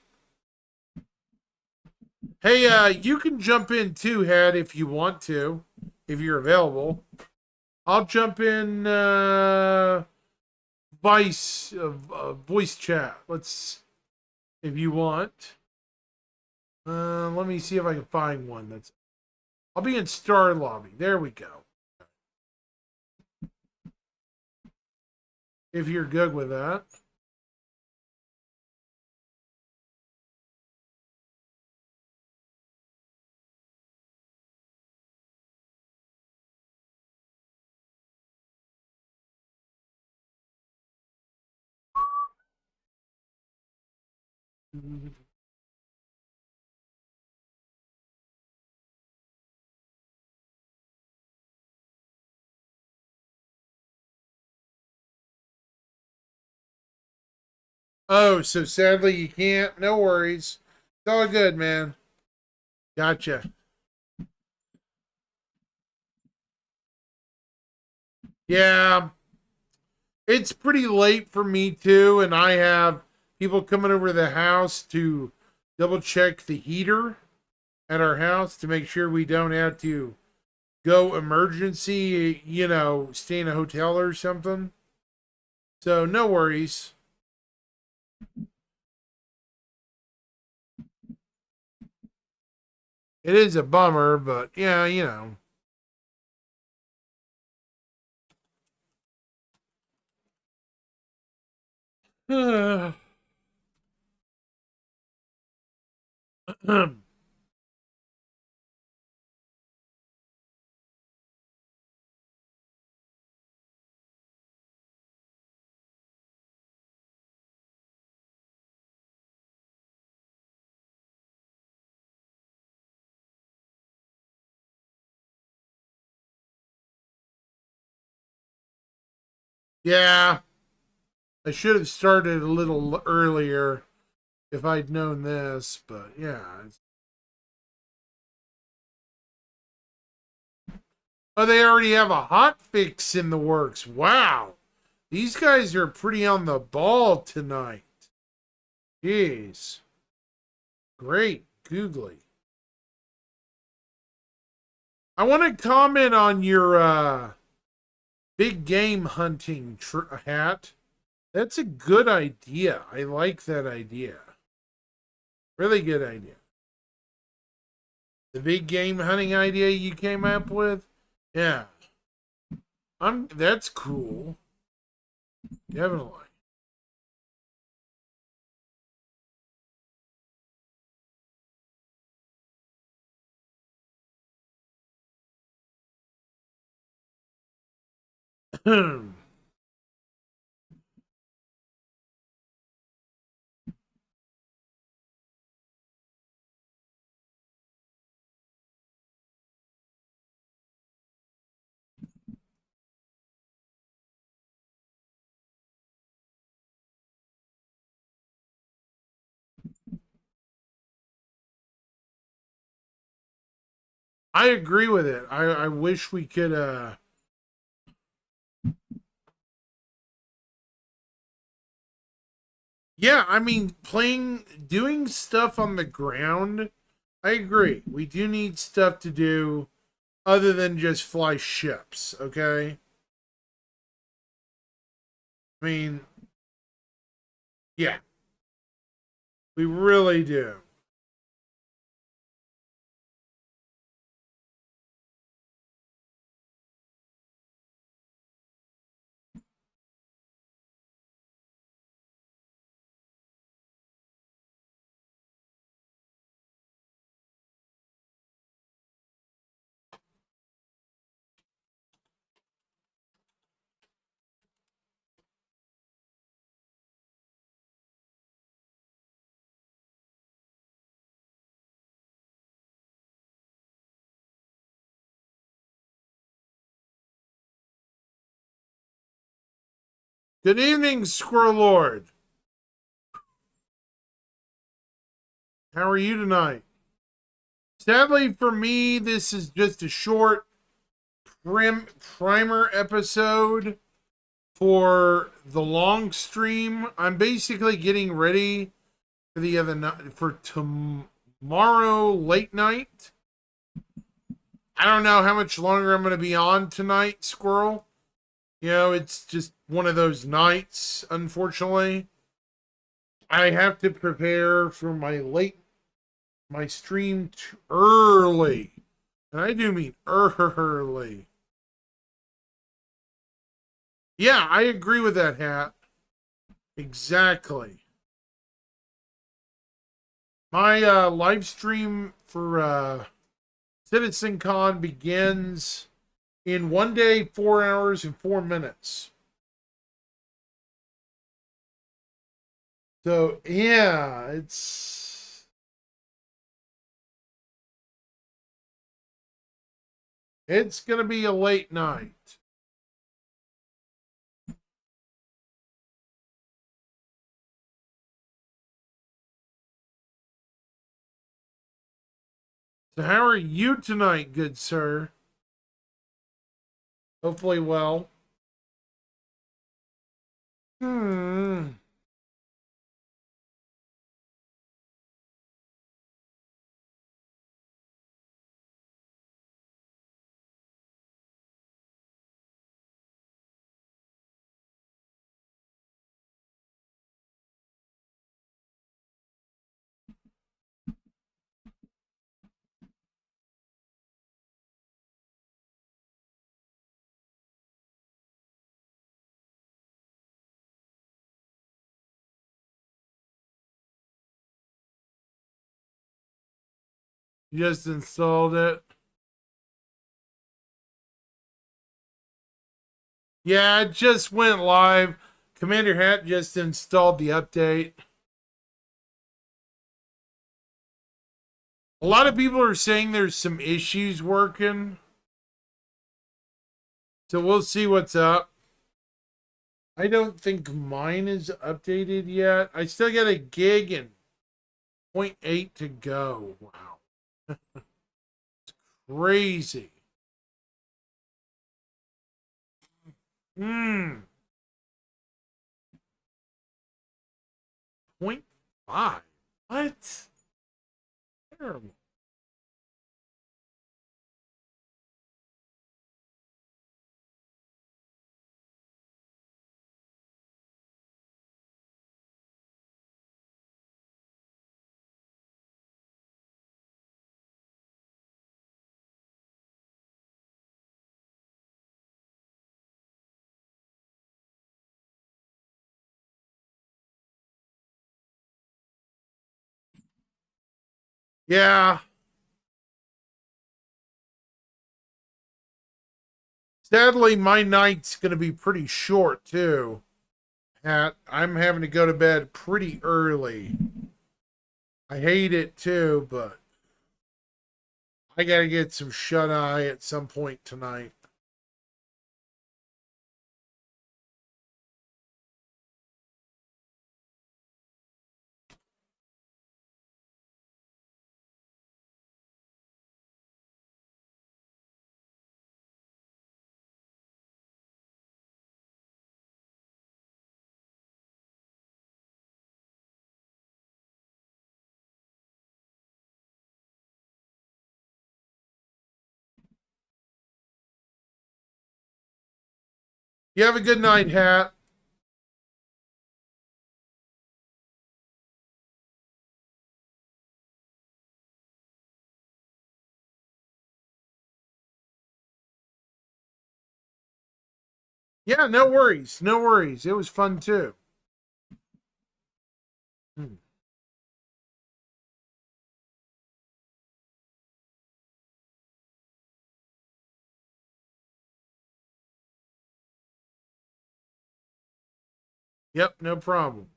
Hey, you can jump in too, Head, if you want to, if you're available. I'll jump in voice chat. If you want. Let me see if I can find one that's. I'll be in Star Lobby. There we go. If you're good with that. Oh, so sadly you can't. No worries. It's all good, man. Gotcha. Yeah, it's pretty late for me too, and I have people coming over to the house to double check the heater at our house to make sure we don't have to go emergency, stay in a hotel or something. So no worries. It is a bummer, but yeah. Yeah, I should have started a little earlier if I'd known this, but yeah. Oh, they already have a hot fix in the works. Wow. These guys are pretty on the ball tonight. Jeez. Great. Googly. I want to comment on your big game hunting hat. That's a good idea. I like that idea. Really good idea. The big game hunting idea you came up with? Yeah. That's cool. Definitely. I agree with it. I wish we could yeah, I mean doing stuff on the ground, I agree. We do need stuff to do other than just fly ships, okay? I mean, yeah. We really do. Good evening, Squirrel Lord. How are you tonight? Sadly for me, this is just a short primer episode for the long stream. I'm basically getting ready for the other night for tomorrow late night. I don't know how much longer I'm going to be on tonight, Squirrel. You know, it's just one of those nights, unfortunately. I have to prepare for my stream early. And I do mean early. Yeah, I agree with that, Hat. Exactly. My live stream for CitizenCon begins in 1 day, 4 hours, and 4 minutes. So, yeah, it's going to be a late night. So how are you tonight, good sir? Hopefully well. Hmm. You just installed it. Yeah, it just went live. Commander Hat just installed the update. A lot of people are saying there's some issues working. So we'll see what's up. I don't think mine is updated yet. I still got a gig and 0.8 to go. Wow. It's crazy. Hmm. 0.5. What? Terrible. Yeah. Sadly, my night's going to be pretty short, too. I'm having to go to bed pretty early. I hate it, too, but I got to get some shut eye at some point tonight. You have a good night, Hat. Yeah, no worries. No worries. It was fun, too. Hmm. Yep, no problem.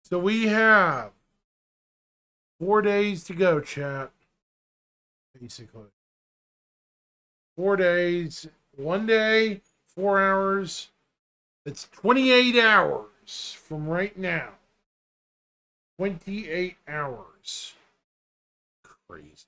So we have 4 days to go, chat. Basically. 4 days, 1 day, 4 hours. It's 28 hours from right now. 28 hours. Crazy.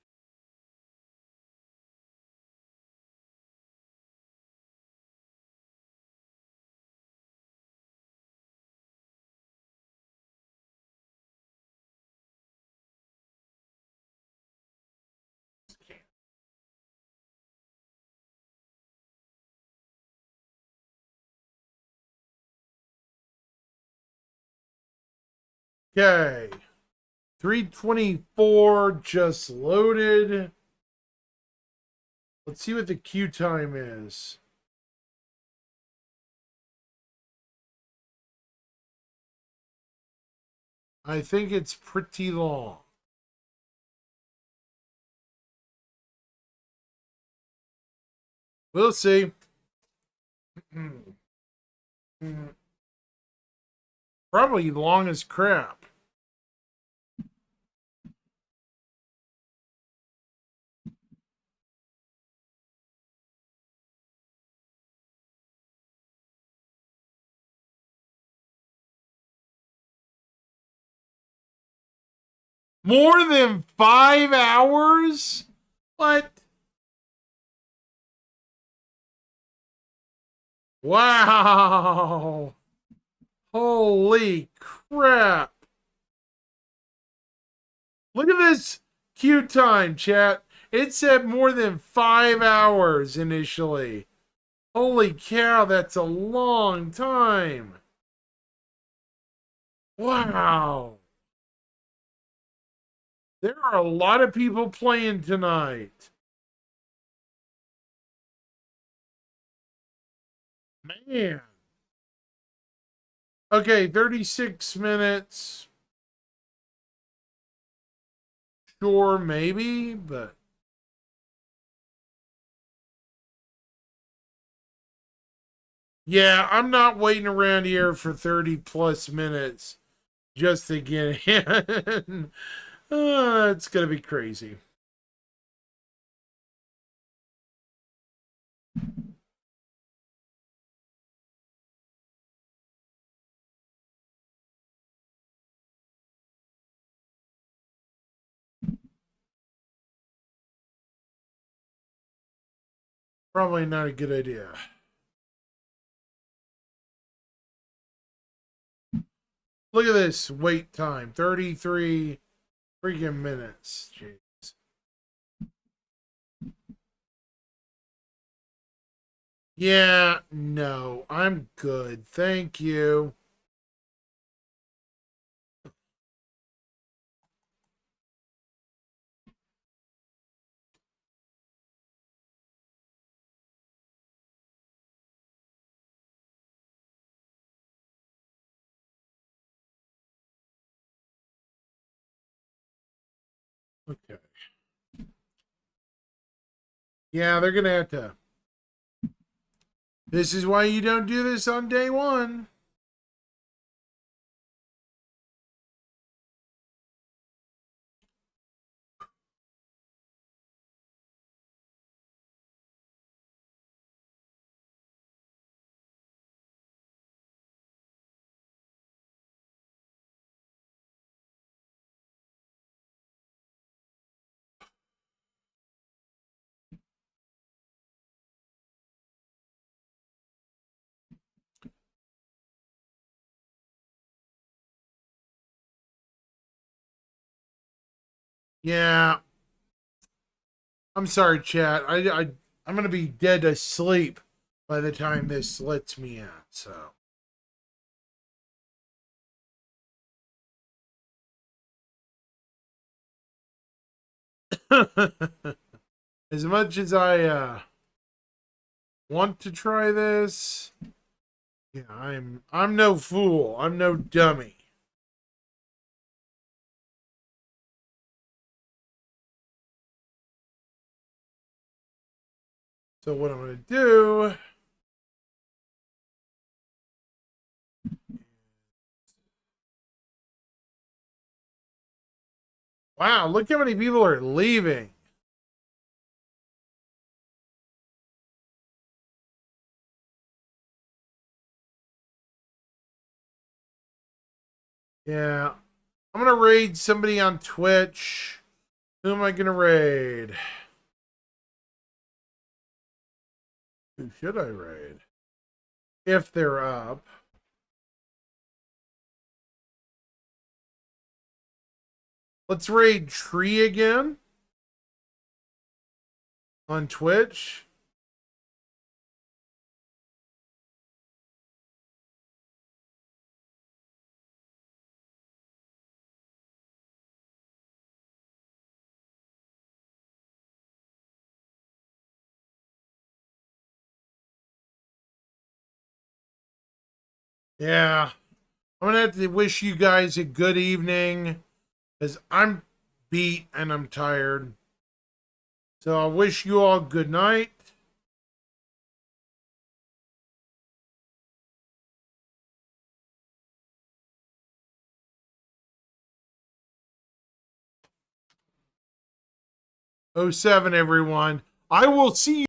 Okay. 324 just loaded. Let's see what the queue time is. I think it's pretty long. We'll see. Probably long as crap. More than 5 hours? What? Wow. Holy crap. Look at this queue time, chat. It said more than 5 hours initially. Holy cow, that's a long time. Wow. There are a lot of people playing tonight. Man. Okay, 36 minutes. Sure, maybe, but yeah, I'm not waiting around here for 30 plus minutes just to get in. It's going to be crazy. Probably not a good idea. Look at this wait time, 33 freaking minutes. Jeez. Yeah, no, I'm good. Thank you. Okay. Yeah, they're going to have to. This is why you don't do this on day one. Yeah, I'm sorry, chat. I'm gonna be dead asleep by the time this lets me out. So as much as I want to try this, yeah, I'm no fool. I'm no dummy. So what I'm gonna do? Wow, look how many people are leaving. Yeah. I'm gonna raid somebody on Twitch. Who am I gonna raid? Who should I raid? If they're up. Let's raid Tree again. On Twitch. Yeah. I'm gonna have to wish you guys a good evening. Because I'm beat and I'm tired. So I wish you all good night. Oh 07, everyone. I will see you.